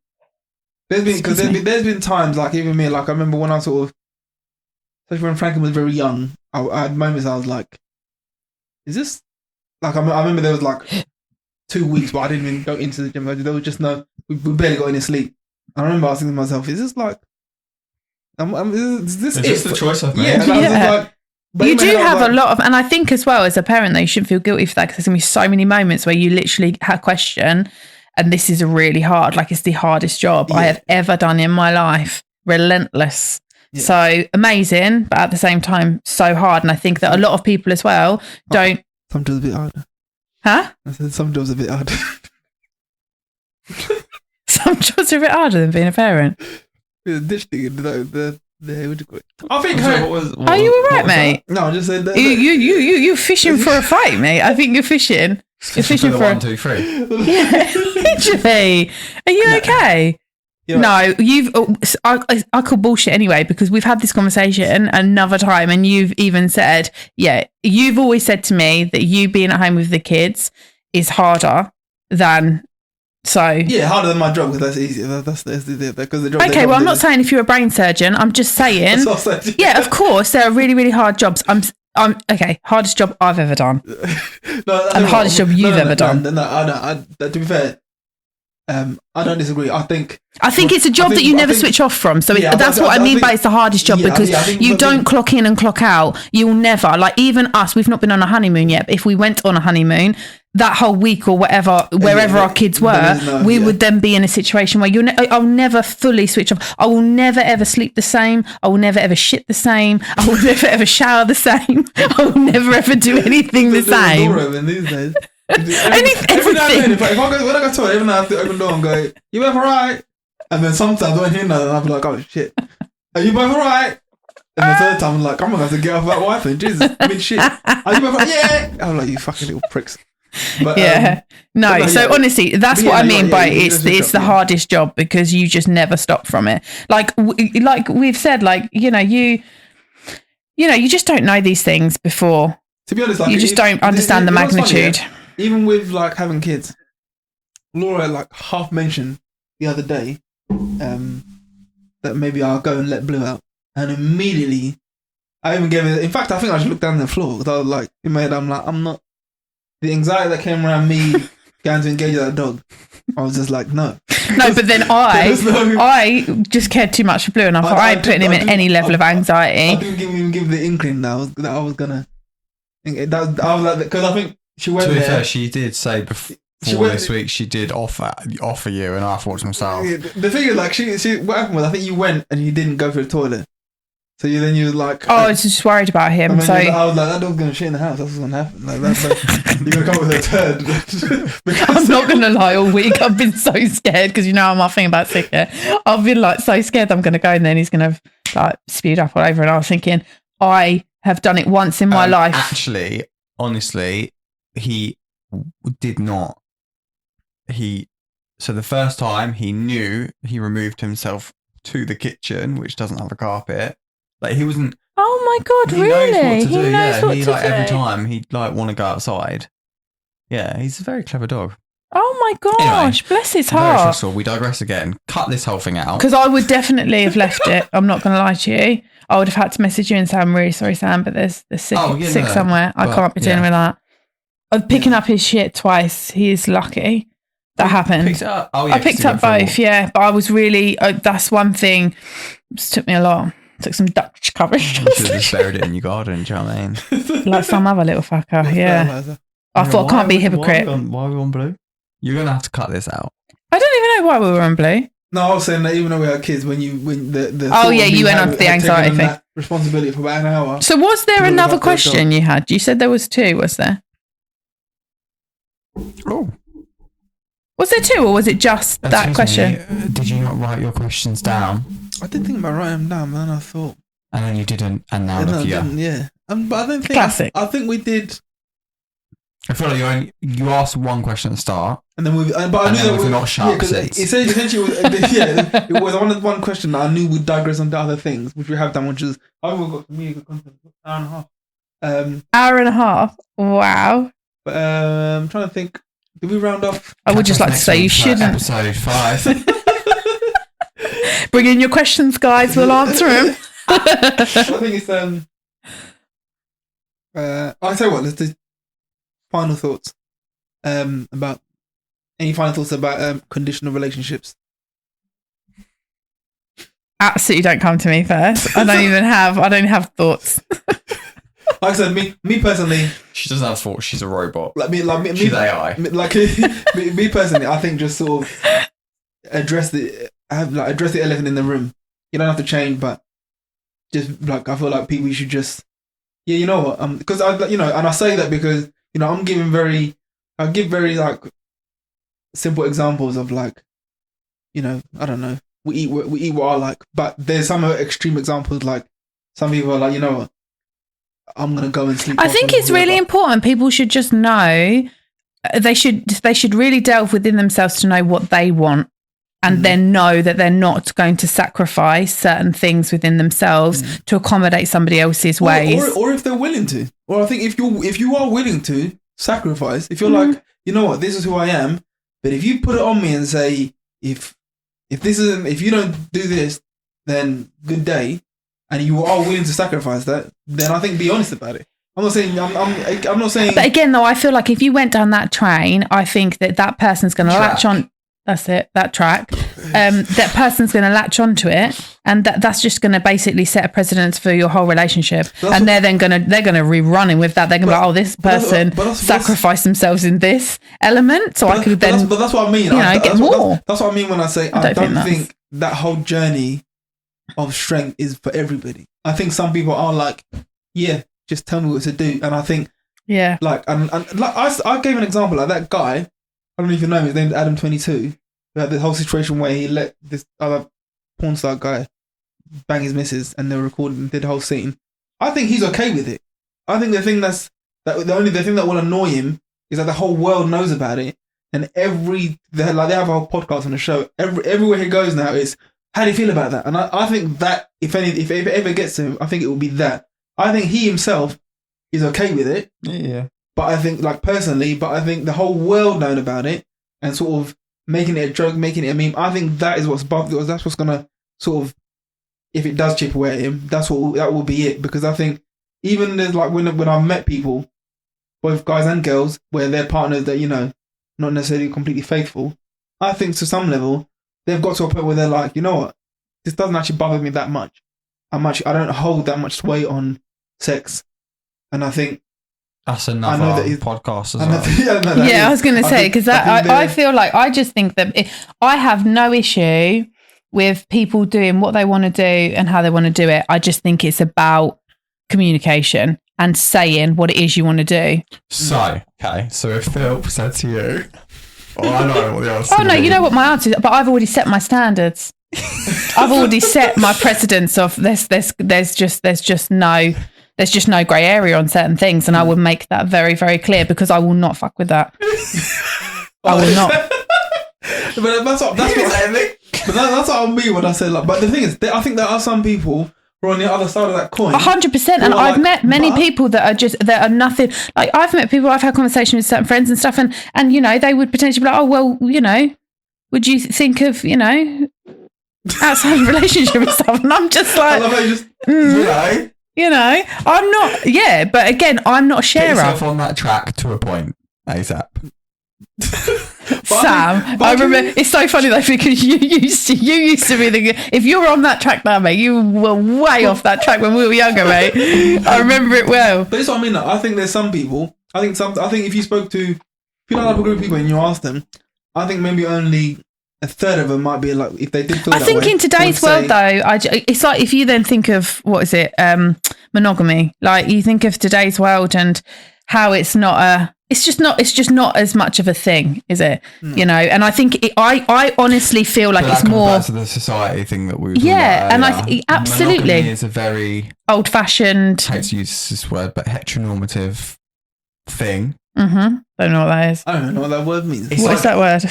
there's been times, like even me, like I remember when I especially when Franklin was very young, I had moments I was like, is this, like I remember there was like 2 weeks, but I didn't even go into the gym. There was just we barely got any sleep. I remember asking myself, is this like, is this the choice I've made? Yeah, and I was just like, but You in my do head, I was have a like, lot of, and I think as well as a parent, though, you shouldn't feel guilty for that, because there's going to be so many moments where you literally question, and this is really hard, like it's the hardest job I have ever done in my life. Relentless. Yeah. So amazing, but at the same time, so hard. And I think that a lot of people as well don't. Some jobs a bit harder. Huh? I said some jobs a bit harder. Some jobs are a bit harder than being a parent. The dish thing, what do you call it? I think. Are you all right, mate? No, I just said that. You fishing for a fight, mate. I think you're fishing. You're fishing for 1, 2, 3. Yeah, literally. Are you okay? No, I call bullshit anyway, because we've had this conversation another time, and you've even said, you've always said to me that you being at home with the kids is harder than. So harder than my job, because that's easier. That's because the job. Okay, well, I'm not saying if you're a brain surgeon. I'm just saying. That's what I said. Yeah, of course, there are really, really hard jobs. I'm okay. Hardest job I've ever done. And hardest job you've ever done. No, to be fair, I don't disagree. I think it's a job that you never switch off from. So that's what I mean by it's the hardest job, because you don't clock in and clock out. You'll never, like even us, we've not been on a honeymoon yet. But if we went on a honeymoon, that whole week or whatever, wherever our kids were, we would then be in a situation where I'll never fully switch off. I will never ever sleep the same. I will never ever shit the same. I will never ever shower the same. I will never ever do anything the same. These days. Everything. Now and then, when I go to it, every night I have to open the door and go, "You up alright?" And then sometimes I don't hear nothing, I'll be like, "Oh shit." Are you both alright? And the third time, I'm like, I'm gonna have to get off that Wi-Fi. Jesus, I mean, shit. Are you both alright? Yeah. I'm like, you fucking little pricks. But, no. So honestly, that's what I mean by it's the hardest job because you just never stop from it. Like we've said, like you just don't know these things before. To be honest, like, you just don't understand the magnitude. Funny, yeah? Even with like having kids, Laura like half mentioned the other day that maybe I'll go and let Blue out, and immediately I even gave it. In fact, I think I just looked down on the floor because I was like, in my head, I'm not. The anxiety that came around me going to engage that dog, I was just like, no. No, but then I just cared too much for Blue, and I thought I ain't putting him in any level of anxiety. I didn't even give the inkling that I was gonna. I was like, because I think she went there. To be fair, she did say before this week she did offer you, and I thought to myself. The thing is, like, she what happened was I think you went and you didn't go for the toilet. So then you were like, I was just worried about him. So I was like, that dog's gonna shit in the house. That's what's gonna happen. Like, you're gonna come up with a turd. I'm not gonna lie. All week I've been so scared because I'm laughing about sicker. I've been like so scared I'm gonna go and then he's gonna like spewed up all over. And I was thinking, I have done it once in my life. Actually, honestly, he did not. So the first time he knew, he removed himself to the kitchen, which doesn't have a carpet. Like he wasn't. Oh my god! He really? Knows what to do. He knows what to do. Every time he'd like want to go outside. Yeah, he's a very clever dog. Oh my gosh! Anyway, bless his heart. We digress again. Cut this whole thing out. Because I would definitely have left it. I'm not going to lie to you. I would have had to message you and say, "I'm really sorry, Sam, but there's sick somewhere. I can't be dealing with that." Of picking up his shit twice. He is lucky that happened. Picked it up. Oh yeah, I picked up both. Yeah, but I was really. That's one thing. It just took me a lot. Took some Dutch coverage. You should have just buried it in your garden, do you know what I mean? Like some other little fucker, yeah. I thought I can't be a hypocrite. Why are we on Blue? You're going to have to cut this out. I don't even know why we were on Blue. No, I was saying that even though we had kids, when you went on to the anxiety thing. Responsibility for about an hour. So was there another question you had? You said there was two, was there? Oh. Was there two or was it just that question? Did you not write your questions down? I did think about writing them down, man. I thought, and then you didn't, and now look, yeah. But I don't think. Classic. I think we did. I feel like you asked one question at the start, and then but I knew that we're not sharp. Essentially, it was one question that I knew we'd digress onto other things, which we have done, which is I think we've got really good content. Hour and a half. Hour and a half. Wow. But I'm trying to think. Did we round off? I would just like to say you shouldn't. Episode 5. Bring in your questions, guys. We'll answer them. I think it's I'll tell you what. Let's do final thoughts. About any final thoughts about conditional relationships? Absolutely, don't come to me first. I don't have thoughts. Like I said, me personally, she doesn't have thoughts. She's a robot. She's AI. Me personally, I think just sort of address the elephant in the room. You don't have to change, but just like I feel like people should just you know what because and I say that because I give very like simple examples of like I don't know we eat what I like, but there's some extreme examples like some people are like what, I'm gonna go and sleep. I think it's really important. People should just know they should really delve within themselves to know what they want. And then know that they're not going to sacrifice certain things within themselves to accommodate somebody else's ways. Or if they're willing to. Or I think if you are willing to sacrifice, if you're like, you know what, this is who I am, but if you put it on me and say, if you don't do this, then good day, and you are willing to sacrifice that, then I think be honest about it. I'm not saying I'm not saying. But again, though, I feel like if you went down that train, I think that person's going to latch on. That's it, that track. That person's going to latch onto it, and that's just going to basically set a precedence for your whole relationship. And they're going to rerunning with that. They're going to be like, oh, this person sacrificed themselves in this element, so I could then. But that's what I mean. Get more. That's what I mean when I say I don't think that whole journey of strength is for everybody. I think some people are like, yeah, just tell me what to do, and I think, yeah, like, and like I gave an example like that guy. I don't know if you know him, his name's Adam 22. We had this whole situation where he let this other porn star guy bang his missus and they recorded and did the whole scene, I think he's okay with it. I think the thing the thing that will annoy him is that the whole world knows about it, and they have a whole podcast on the show. Everywhere he goes now is, how do you feel about that? And I think that if it ever gets to him, I think it will be that. I think he himself is okay with it. Yeah. But I think, like, personally, I think the whole world knowing about it and sort of making it a joke, making it a meme, I think that is what's gonna sort of, if it does chip away at him, that will be it. Because I think even there's like when I've met people, both guys and girls, where their partners that, you know, not necessarily completely faithful, I think to some level they've got to a point where they're like, you know what, this doesn't actually bother me that much. I don't hold that much sway on sex, and I think that's another podcast as well. I was going to say, because I feel like, I just think that I have no issue with people doing what they want to do and how they want to do it. I just think it's about communication and saying what it is you want to do. So if Phil said to you, I know what the answer oh no, you know what my answer is, but I've already set my standards. I've already set my precedents of there's just no grey area on certain things, and I will make that very, very clear, because I will not fuck with that. I will not. But that's what I mean when I say, like. But the thing is, I think there are some people who are on the other side of that coin. 100%, and I've met many people that are nothing. Like, I've met people, I've had conversations with certain friends and stuff, and you know, they would potentially be like, oh well, you know, would you think of, you know, outside of relationship and stuff? And I'm just like, I love how you just, you know, I'm not. Yeah, but again, I'm not a sharer. Get yourself on that track to a point, ASAP. Sam, I remember, it's so funny though, because you used to be if you were on that track now, mate, you were way off that track when we were younger, mate. I remember it well. But that's what I mean. Like, I think there's some people. I think if you spoke to, if you had a group of people and you asked them, I think maybe only a third of them might be like, if they did feel that way. I think in today's world, though, it's like, if you then think of, what is it, monogamy. Like, you think of today's world and how it's just not as much of a thing, is it? No. You know, and I think I honestly feel like it's more back to the society thing that we were talking about and earlier. Absolutely, monogamy is a very old-fashioned, I hate to use this word, but heteronormative thing. Mm-hmm. Don't know what that is. I don't know what that word means. What is that word?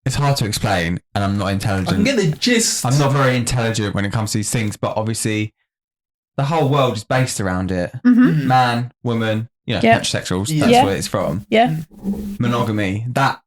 It's hard to explain, and I'm not intelligent. I can get the gist. I'm not very intelligent when it comes to these things, but obviously the whole world is based around it. Mm-hmm. Man, woman, you know, heterosexuals, that's where it's from. Yeah. Monogamy, that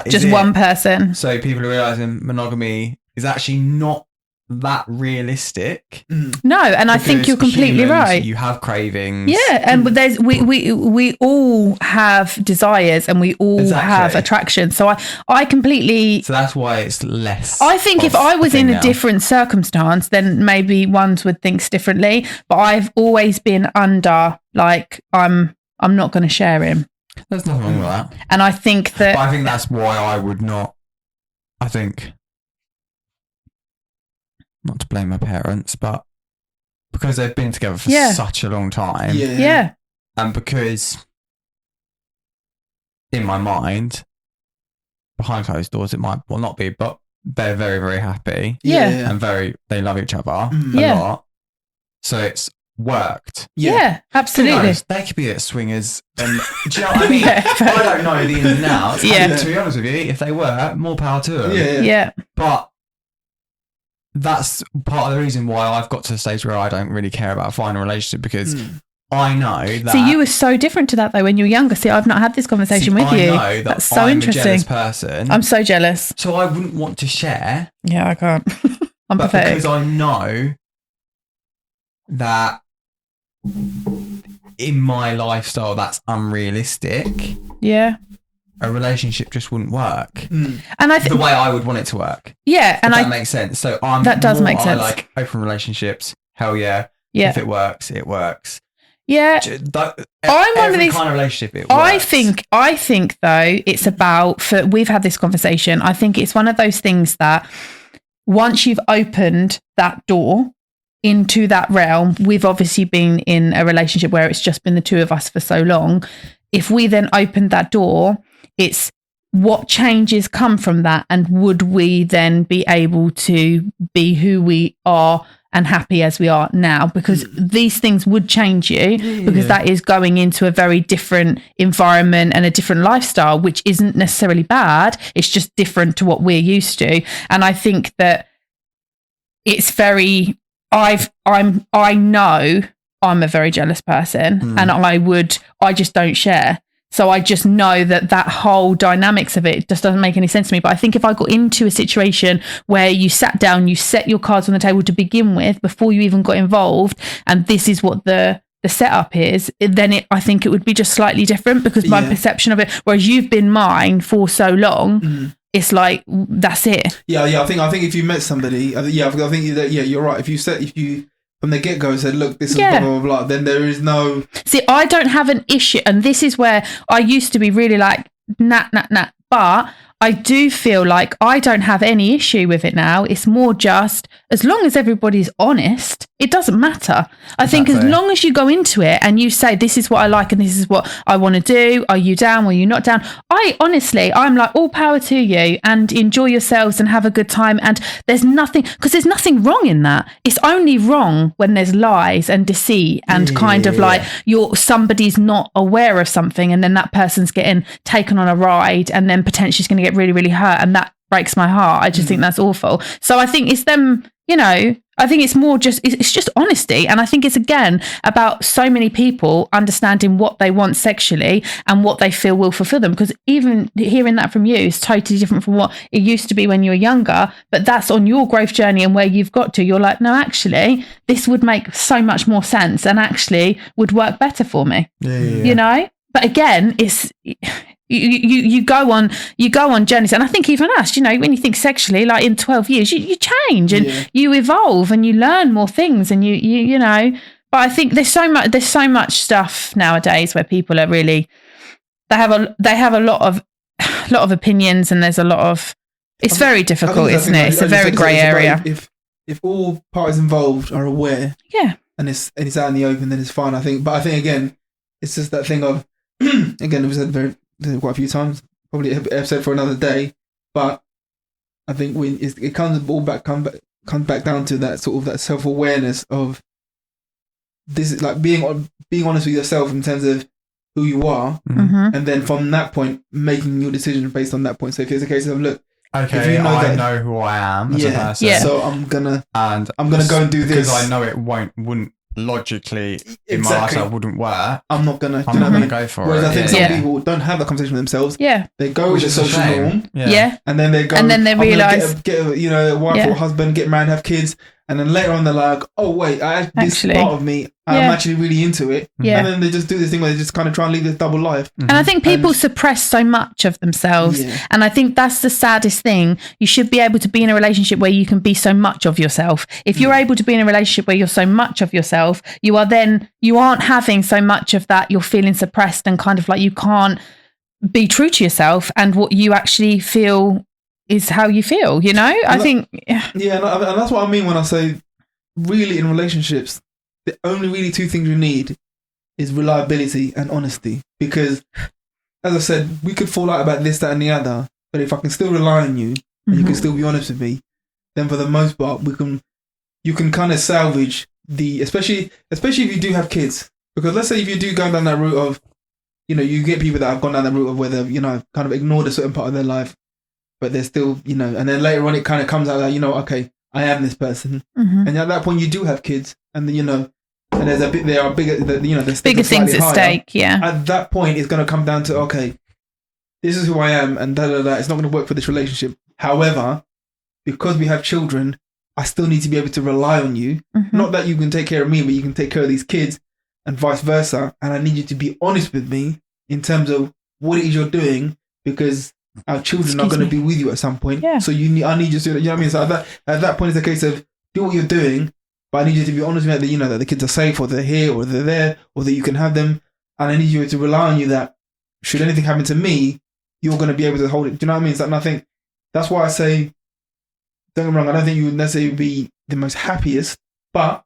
is just one person. So people are realising monogamy is actually not that realistic. No, and I think you're completely right. You have cravings. Yeah, and we all have desires, and we all have attraction. So I completely. So that's why it's less. I think if I was in a different circumstance, then maybe ones would think differently. But I've always been under, like, I'm not going to share him. There's nothing wrong with that. And I think that. But I think that's why I would not. I think. Not to blame my parents, but because they've been together for such a long time. Yeah. And because in my mind, behind closed doors, it might well not be, but they're very, very happy. Yeah. And they love each other a lot. So it's worked. Yeah, absolutely. They could be at swingers. And do you know what I mean? I don't know the ins and outs. And to be honest with you, if they were, more power to them. Yeah. But that's part of the reason why I've got to the stage where I don't really care about finding a relationship, because I know that. See, you were so different to that though when you were younger. See, I've not had this conversation with you. I know that's so I'm interesting. A jealous person. I'm so jealous. So I wouldn't want to share. Yeah, I can't. I'm pathetic. Because I know that in my lifestyle that's unrealistic. Yeah. A relationship just wouldn't work. And I think the way I would want it to work. Yeah, and that makes sense. So that does make sense. I like open relationships. Hell yeah. Yeah. If it works, it works. Yeah. I'm one of these kind of relationship. It works. I think though it's about we've had this conversation. I think it's one of those things that once you've opened that door into that realm, we've obviously been in a relationship where it's just been the two of us for so long. If we then opened that door, it's what changes come from that, and would we then be able to be who we are and happy as we are now? Because these things would change you, because that is going into a very different environment and a different lifestyle, which isn't necessarily bad. It's just different to what we're used to. And I think that it's very, I know I'm a very jealous person, and I just don't share. So I just know that whole dynamics of it just doesn't make any sense to me. But I think if I got into a situation where you sat down, you set your cards on the table to begin with before you even got involved, and this is what the setup is, then I think it would be just slightly different, because my perception of it, whereas you've been mine for so long, it's like, that's it. Yeah. I think if you met somebody, I think that, you're right. If you from the get-go said, look, this is blah, blah, blah, then there is no... See, I don't have an issue, and this is where I used to be really like, nah, but I do feel like I don't have any issue with it now. It's more just, as long as everybody's honest, it doesn't matter. I think as long as you go into it and you say, this is what I like and this is what I want to do, are you down, or are you not down? I'm like, all power to you, and enjoy yourselves and have a good time. And there's nothing, because there's nothing wrong in that. It's only wrong when there's lies and deceit and like somebody's not aware of something, and then that person's getting taken on a ride, and then potentially is going to get really, really hurt, and that breaks my heart. I just think that's awful. So I think it's them, I think it's more just, it's just honesty. And I think it's, again, about so many people understanding what they want sexually and what they feel will fulfill them. Because even hearing that from you is totally different from what it used to be when you were younger. But that's on your growth journey and where you've got to. You're like, no, actually, this would make so much more sense and actually would work better for me. But again, it's... You go on journeys, and I think even us, when you think sexually, like in 12 years, you change and you evolve and you learn more things, and you know. But I think there's so much stuff nowadays where people are really they have a lot of opinions, and there's a lot of, it's very difficult, isn't it? It's a very grey area. If all parties involved are aware, and it's out in the open, then it's fine. I think again, it's just that thing of again, it was said quite a few times, probably an episode for another day, but I think it comes back down to that sort of that self-awareness of this is like being honest with yourself in terms of who you are, and then from that point making your decision based on that point. So if it's a case of, look, okay, I know who I am as a person, so I'm gonna go and do this because I know it wouldn't logically in my lifestyle wouldn't work. I'm not gonna go for Whereas it. I think some people don't have that conversation with themselves. They go with the social norm. And then they go, and then they realise, get a wife or husband, get married, have kids, and then later on they're like, oh wait, this part of me, I'm actually really into it. And then they just do this thing where they just kind of try and live this double life. And I think people suppress so much of themselves. And I think that's the saddest thing. You should be able to be in a relationship where you can be so much of yourself. If you're able to be in a relationship where you're so much of yourself, you aren't having so much of that. You're feeling suppressed and kind of like you can't be true to yourself and what you actually feel is how you feel, I think. And that's what I mean when I say, really, in relationships, the only really two things you need is reliability and honesty. Because, as I said, we could fall out about this, that, and the other, but if I can still rely on you and you can still be honest with me, then for the most part, you can kind of salvage especially if you do have kids. Because let's say if you do go down that route of, you get people that have gone down the route of where they've, kind of ignored a certain part of their life, but they're still, and then later on it kind of comes out like, okay, I am this person. And at that point you do have kids, and then, and there are bigger, there's bigger things at stake. At that point it's going to come down to, okay, this is who I am, and it's not going to work for this relationship. However, because we have children, I still need to be able to rely on you. Not that you can take care of me, but you can take care of these kids, and vice versa. And I need you to be honest with me in terms of what it is you're doing, because our children are going to be with you at some point. So I need you to, you know what I mean? So at that point, it's a case of do what you're doing, but I need you to be honest with me that the kids are safe, or they're here, or they're there, or that you can have them. And I need you to rely on you that should anything happen to me, you're going to be able to hold it. Do you know what I mean? And I think that's why I say, don't get me wrong, I don't think you would necessarily be the most happiest, but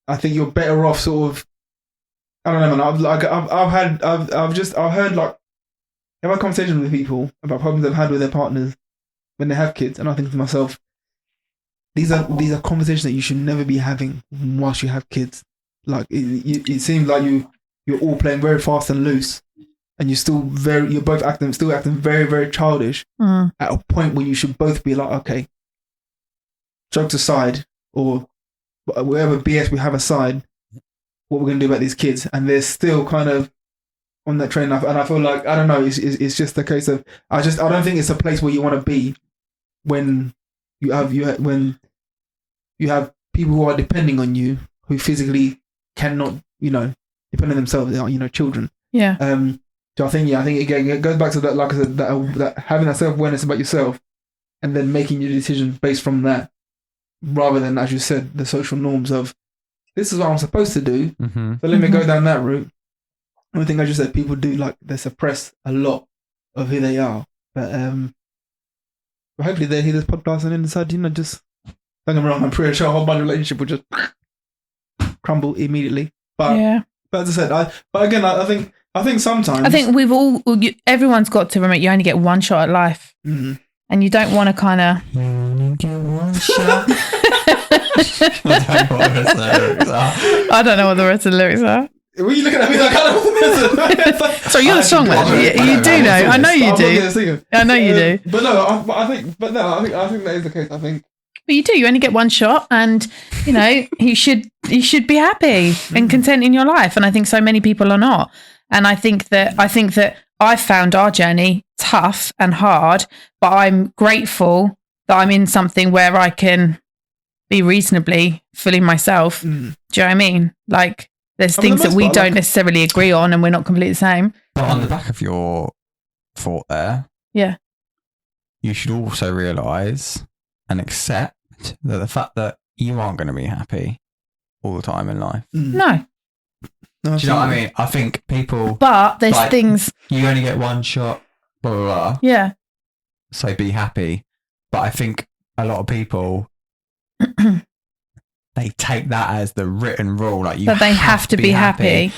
I think you're better off sort of, I don't know, man. I've heard like I've had conversations with people about problems they've had with their partners when they have kids, and I think to myself, these are conversations that you should never be having whilst you have kids. Like it seems like you're all playing very fast and loose, and you're both acting very, very childish at a point where you should both be like, okay, jokes aside, or whatever BS we have aside, what we're going to do about these kids. And they're still kind of on that train. And I feel like, I don't know, it's just a case of, I don't think it's a place where you want to be when you have people who are depending on you, who physically cannot, depend on themselves, children. Yeah. So I think it goes back to that, like I said, that having that self-awareness about yourself, and then making your decisions based from that, rather than, as you said, the social norms of, this is what I'm supposed to do, so let me go down that route. One thing I just said, people do, like, they suppress a lot of who they are. But hopefully they hear this podcast and then decide, just, don't get me wrong, I'm pretty sure a whole bunch of relationship will just crumble immediately. But as I said, I think sometimes, I think everyone's got to remember you only get one shot at life, and you don't want to kind of. You only get one shot. I don't know what the rest of the lyrics are. Were you looking at me like I don't know what the lyrics are? So you're the songwriter. You do know. I know you do. I know you do. But no, I think that is the case. I think. But you do. You only get one shot, and you should be happy and content in your life. And I think so many people are not. And I think that I found our journey tough and hard, but I'm grateful that I'm in something where I can be reasonably fully myself. Do you know what I mean? Like, there's things that we don't necessarily agree on, and we're not completely the same. But on the back of your thought there, you should also realise and accept that the fact that you aren't going to be happy all the time in life. No. Do you know what I mean? I think people... But there's things... You only get one shot, blah, blah, blah. Yeah. So be happy. But I think a lot of people... they take that as the written rule. Like, you have to be happy.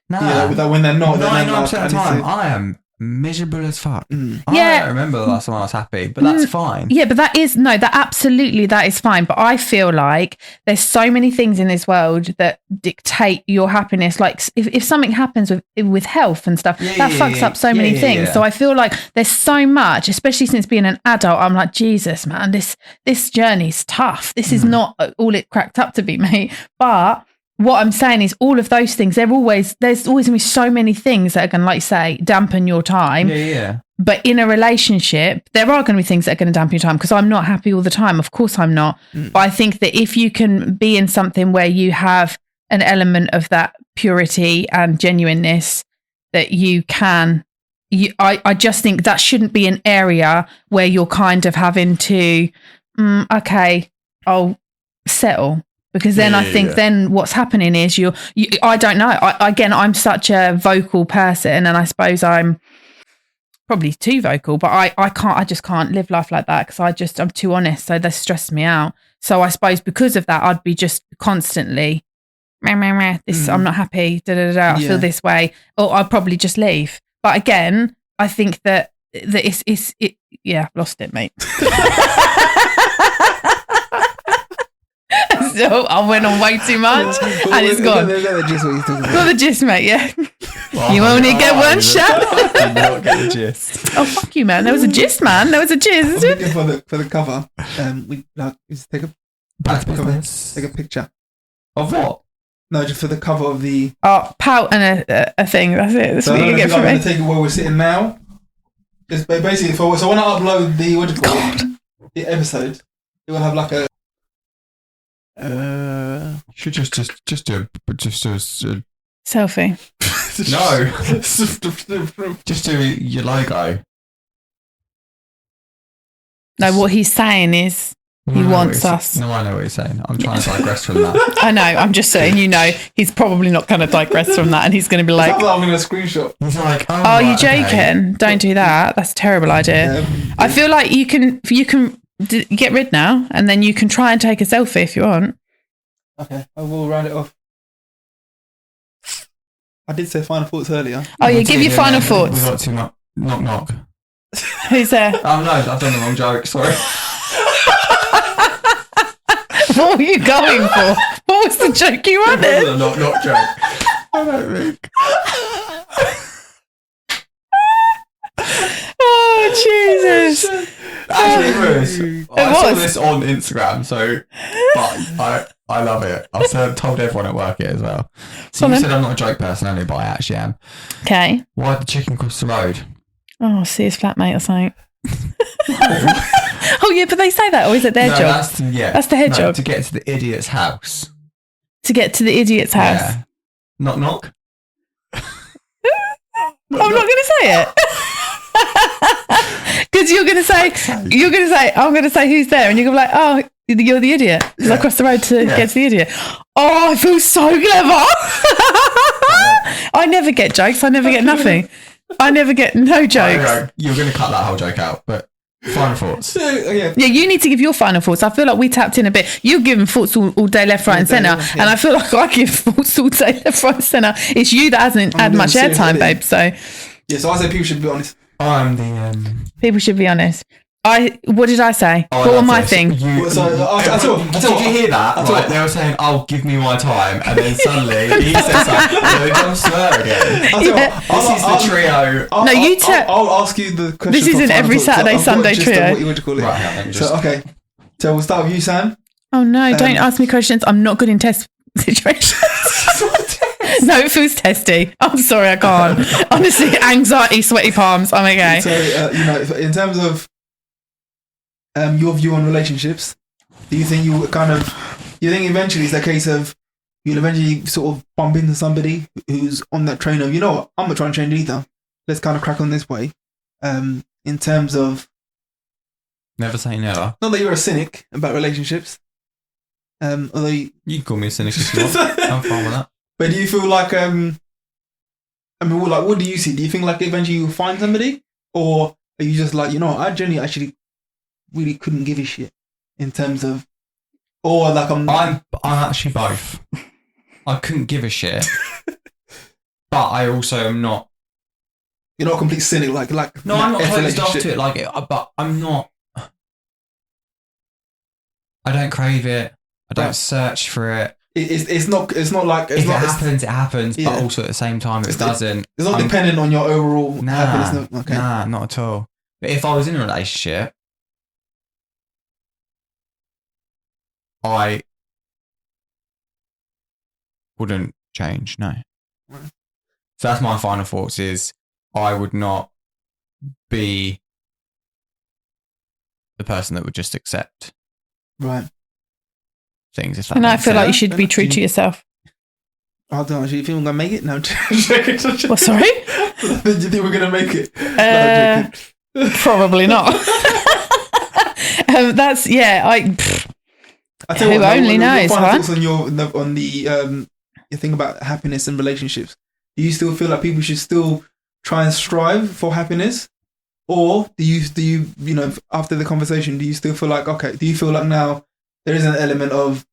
No. Yeah, when they're not... 99% of the time, I am miserable as fuck. I don't remember the last time I was happy, but that's fine. Yeah, but that is fine. But I feel like there's so many things in this world that dictate your happiness. Like, if something happens with health and stuff, that fucks up so many things. So I feel like there's so much, especially since being an adult, I'm like, Jesus, man, this journey's tough. This is not all it cracked up to be, mate. But what I'm saying is, all of those things, there's always going to be so many things that are going to, like you say, dampen your time. Yeah. But in a relationship, there are going to be things that are going to dampen your time, because I'm not happy all the time. Of course I'm not. But I think that if you can be in something where you have an element of that purity and genuineness, that you can, I just think that shouldn't be an area where you're kind of having to, okay, I'll settle. Because then I think then what's happening is I don't know. I'm such a vocal person, and I suppose I'm probably too vocal, but I just can't live life like that, because I'm too honest. So that stresses me out. So I suppose because of that, I'd be just constantly, this, I'm not happy, I feel this way, or I'd probably just leave. But again, I think that I've lost it, mate. So I went on way too much, and it's gone. Got the gist, mate. Yeah. Well, you only get one shot. I not get the gist. Oh, fuck you, man. There was a gist, man. There was a gist. For the cover, we just take a picture of what? No, just for the cover of the pout and a thing. That's it. That's what you get from me. I'm gonna take it where we're sitting now. Just basically, so when I upload the episode, it will have like a. Should just do a selfie. No, just do your logo. No, what he's saying is he wants us. No, I know what he's saying. I'm trying to digress from that. I know. I'm just saying, he's probably not going to digress from that, and he's going to be like, I'm going to screenshot. He's like, are you joking? Okay. Don't do that. That's a terrible idea. I feel like you can get rid now, and then you can try and take a selfie if you want. Okay, I will round it off. I did say final thoughts earlier. Oh yeah, give your final thoughts. We've got too much. Knock knock. Who's there? Oh no, I've done the wrong joke. Sorry. What were you going for? What was the joke you It wanted? wasn't a knock knock joke. I don't think. Oh Jesus! Actually, it was. I saw was. this on Instagram, so but I love it. I've told everyone at work it as well. So you said I'm not a joke personality, but I actually am. Okay. Why did the chicken cross the road? Oh, see his flatmate or something. Oh yeah, but they say that, or is it their job? That's the head job. To get to the idiot's house. To get to the idiot's house. Yeah. Knock knock. I'm not going to say it. Because you're going to say, I'm going to say who's there, and you're going to be like, oh, you're the idiot. Because I crossed the road to get to the idiot. Oh, I feel so clever. I never get jokes. I never get nothing. I never get no jokes. You're going to cut that whole joke out, but final thoughts. Yeah, you need to give your final thoughts. I feel like we tapped in a bit. You're giving thoughts all day, left, right, and centre, and I feel like I give thoughts all day, left, right, and centre. It's you that hasn't had much airtime, babe. So yeah, so I say people should be honest. I'm the people should be honest. What did I say? What was my thing? Did you hear that? Right, they were saying, "Oh, give me my time," and then suddenly he says something. They don't swear again. This is the trio. I'll ask you the question. This isn't every Saturday, Sunday trio. What you would call it? Right, so okay. So we'll start with you, Sam. Oh no! Don't ask me questions. I'm not good in test situations. No, it feels testy. I'm sorry, I can't. Honestly, anxiety, sweaty palms. I'm okay. So in terms of your view on relationships, do you think you think eventually it's a case of you'll eventually sort of bump into somebody who's on that train of, you know what, I'm not trying to change either. Let's kind of crack on this way. In terms of never say never. Not that you're a cynic about relationships. Although you can call me a cynic if you want. I'm fine with that. But do you feel like what do you see? Do you think like eventually you'll find somebody, or are you just like, you know, I genuinely actually really couldn't give a shit in terms of, or like I'm actually both. I couldn't give a shit, but I also am not. You're not a complete cynic, like no, I'm not closed off to it, but I'm not. I don't crave it. I don't search for it. It's not like if it happens, it happens. Yeah. But also at the same time, it doesn't. It's not dependent on your overall happiness. Okay. Nah, not at all. But if I was in a relationship, I wouldn't change. No. Right. So that's my final thoughts. Is I would not be the person that would just accept. Right. Things. If that and I feel like you should be true to yourself. I don't know. Do you think we're going to make it? No. What, sorry? Do you think we're going to make it? Probably not. That's, yeah, I tell you what, only knows, huh? On the thing about happiness and relationships. Do you still feel like people should still try and strive for happiness? Or do you after the conversation, do you still feel like, okay, do you feel like now there is an element of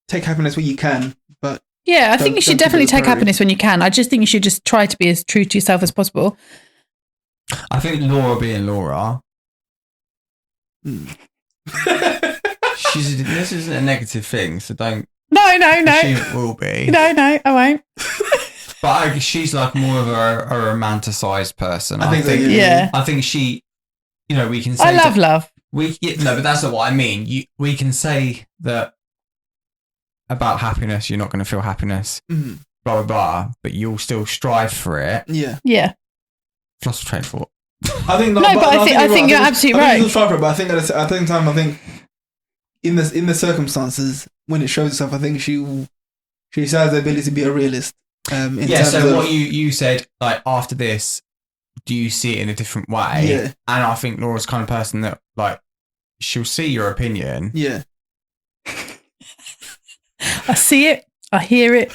take happiness where you can, but yeah, I think you should definitely take happiness when you can. I just think you should just try to be as true to yourself as possible. I think Laura being Laura, this isn't a negative thing, so don't. No. She will be. No, I won't. But she's like more of a romanticized person. I think I think she, we can say. I love love. No, but that's not what I mean. We can say that about happiness. You're not going to feel happiness, blah blah blah. But you'll still strive for it. Yeah. Lost train of thought. I think I think you're absolutely right. You'll strive for it, but I think at the same time, I think in the circumstances when it shows itself, I think she has the ability to be a realist. So what you said, like after this, do you see it in a different way? Yeah. And I think Laura's the kind of person that like she'll see your opinion. Yeah. I see it. I hear it.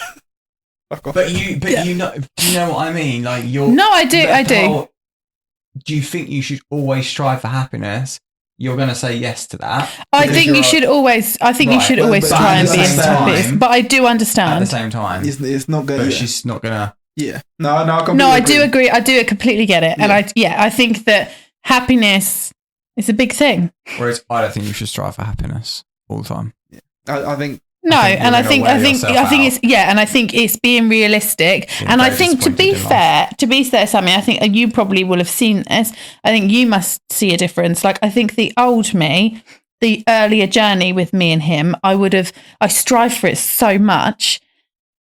But you know, do you know what I mean? Like you're. No, I do. Do you think you should always strive for happiness? You're going to say yes to that. I think you should always. I think you should always try and be happy. But I do understand. At the same time, it's not going. But she's not going to. Yeah. No, I completely No, I do agree. I do completely get it. And I think that happiness is a big thing. Whereas I don't think you should strive for happiness all the time. Yeah. I think I think it's being realistic. And I think to be fair, Sammy, I think you probably will have seen this. I think you must see a difference. Like, I think the old me, the earlier journey with me and him, I strive for it so much.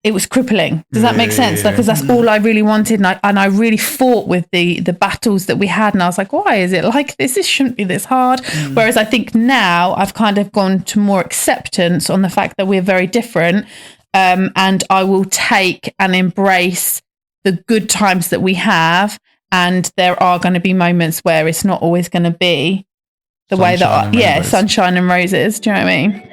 It was crippling. Does that make sense? Like, because that's all I really wanted. And I really fought with the battles that we had. And I was like, why is it like this? This shouldn't be this hard. Whereas I think now I've kind of gone to more acceptance on the fact that we're very different. And I will take and embrace the good times that we have. And there are going to be moments where it's not always going to be the way that sunshine and roses. Do you know what I mean?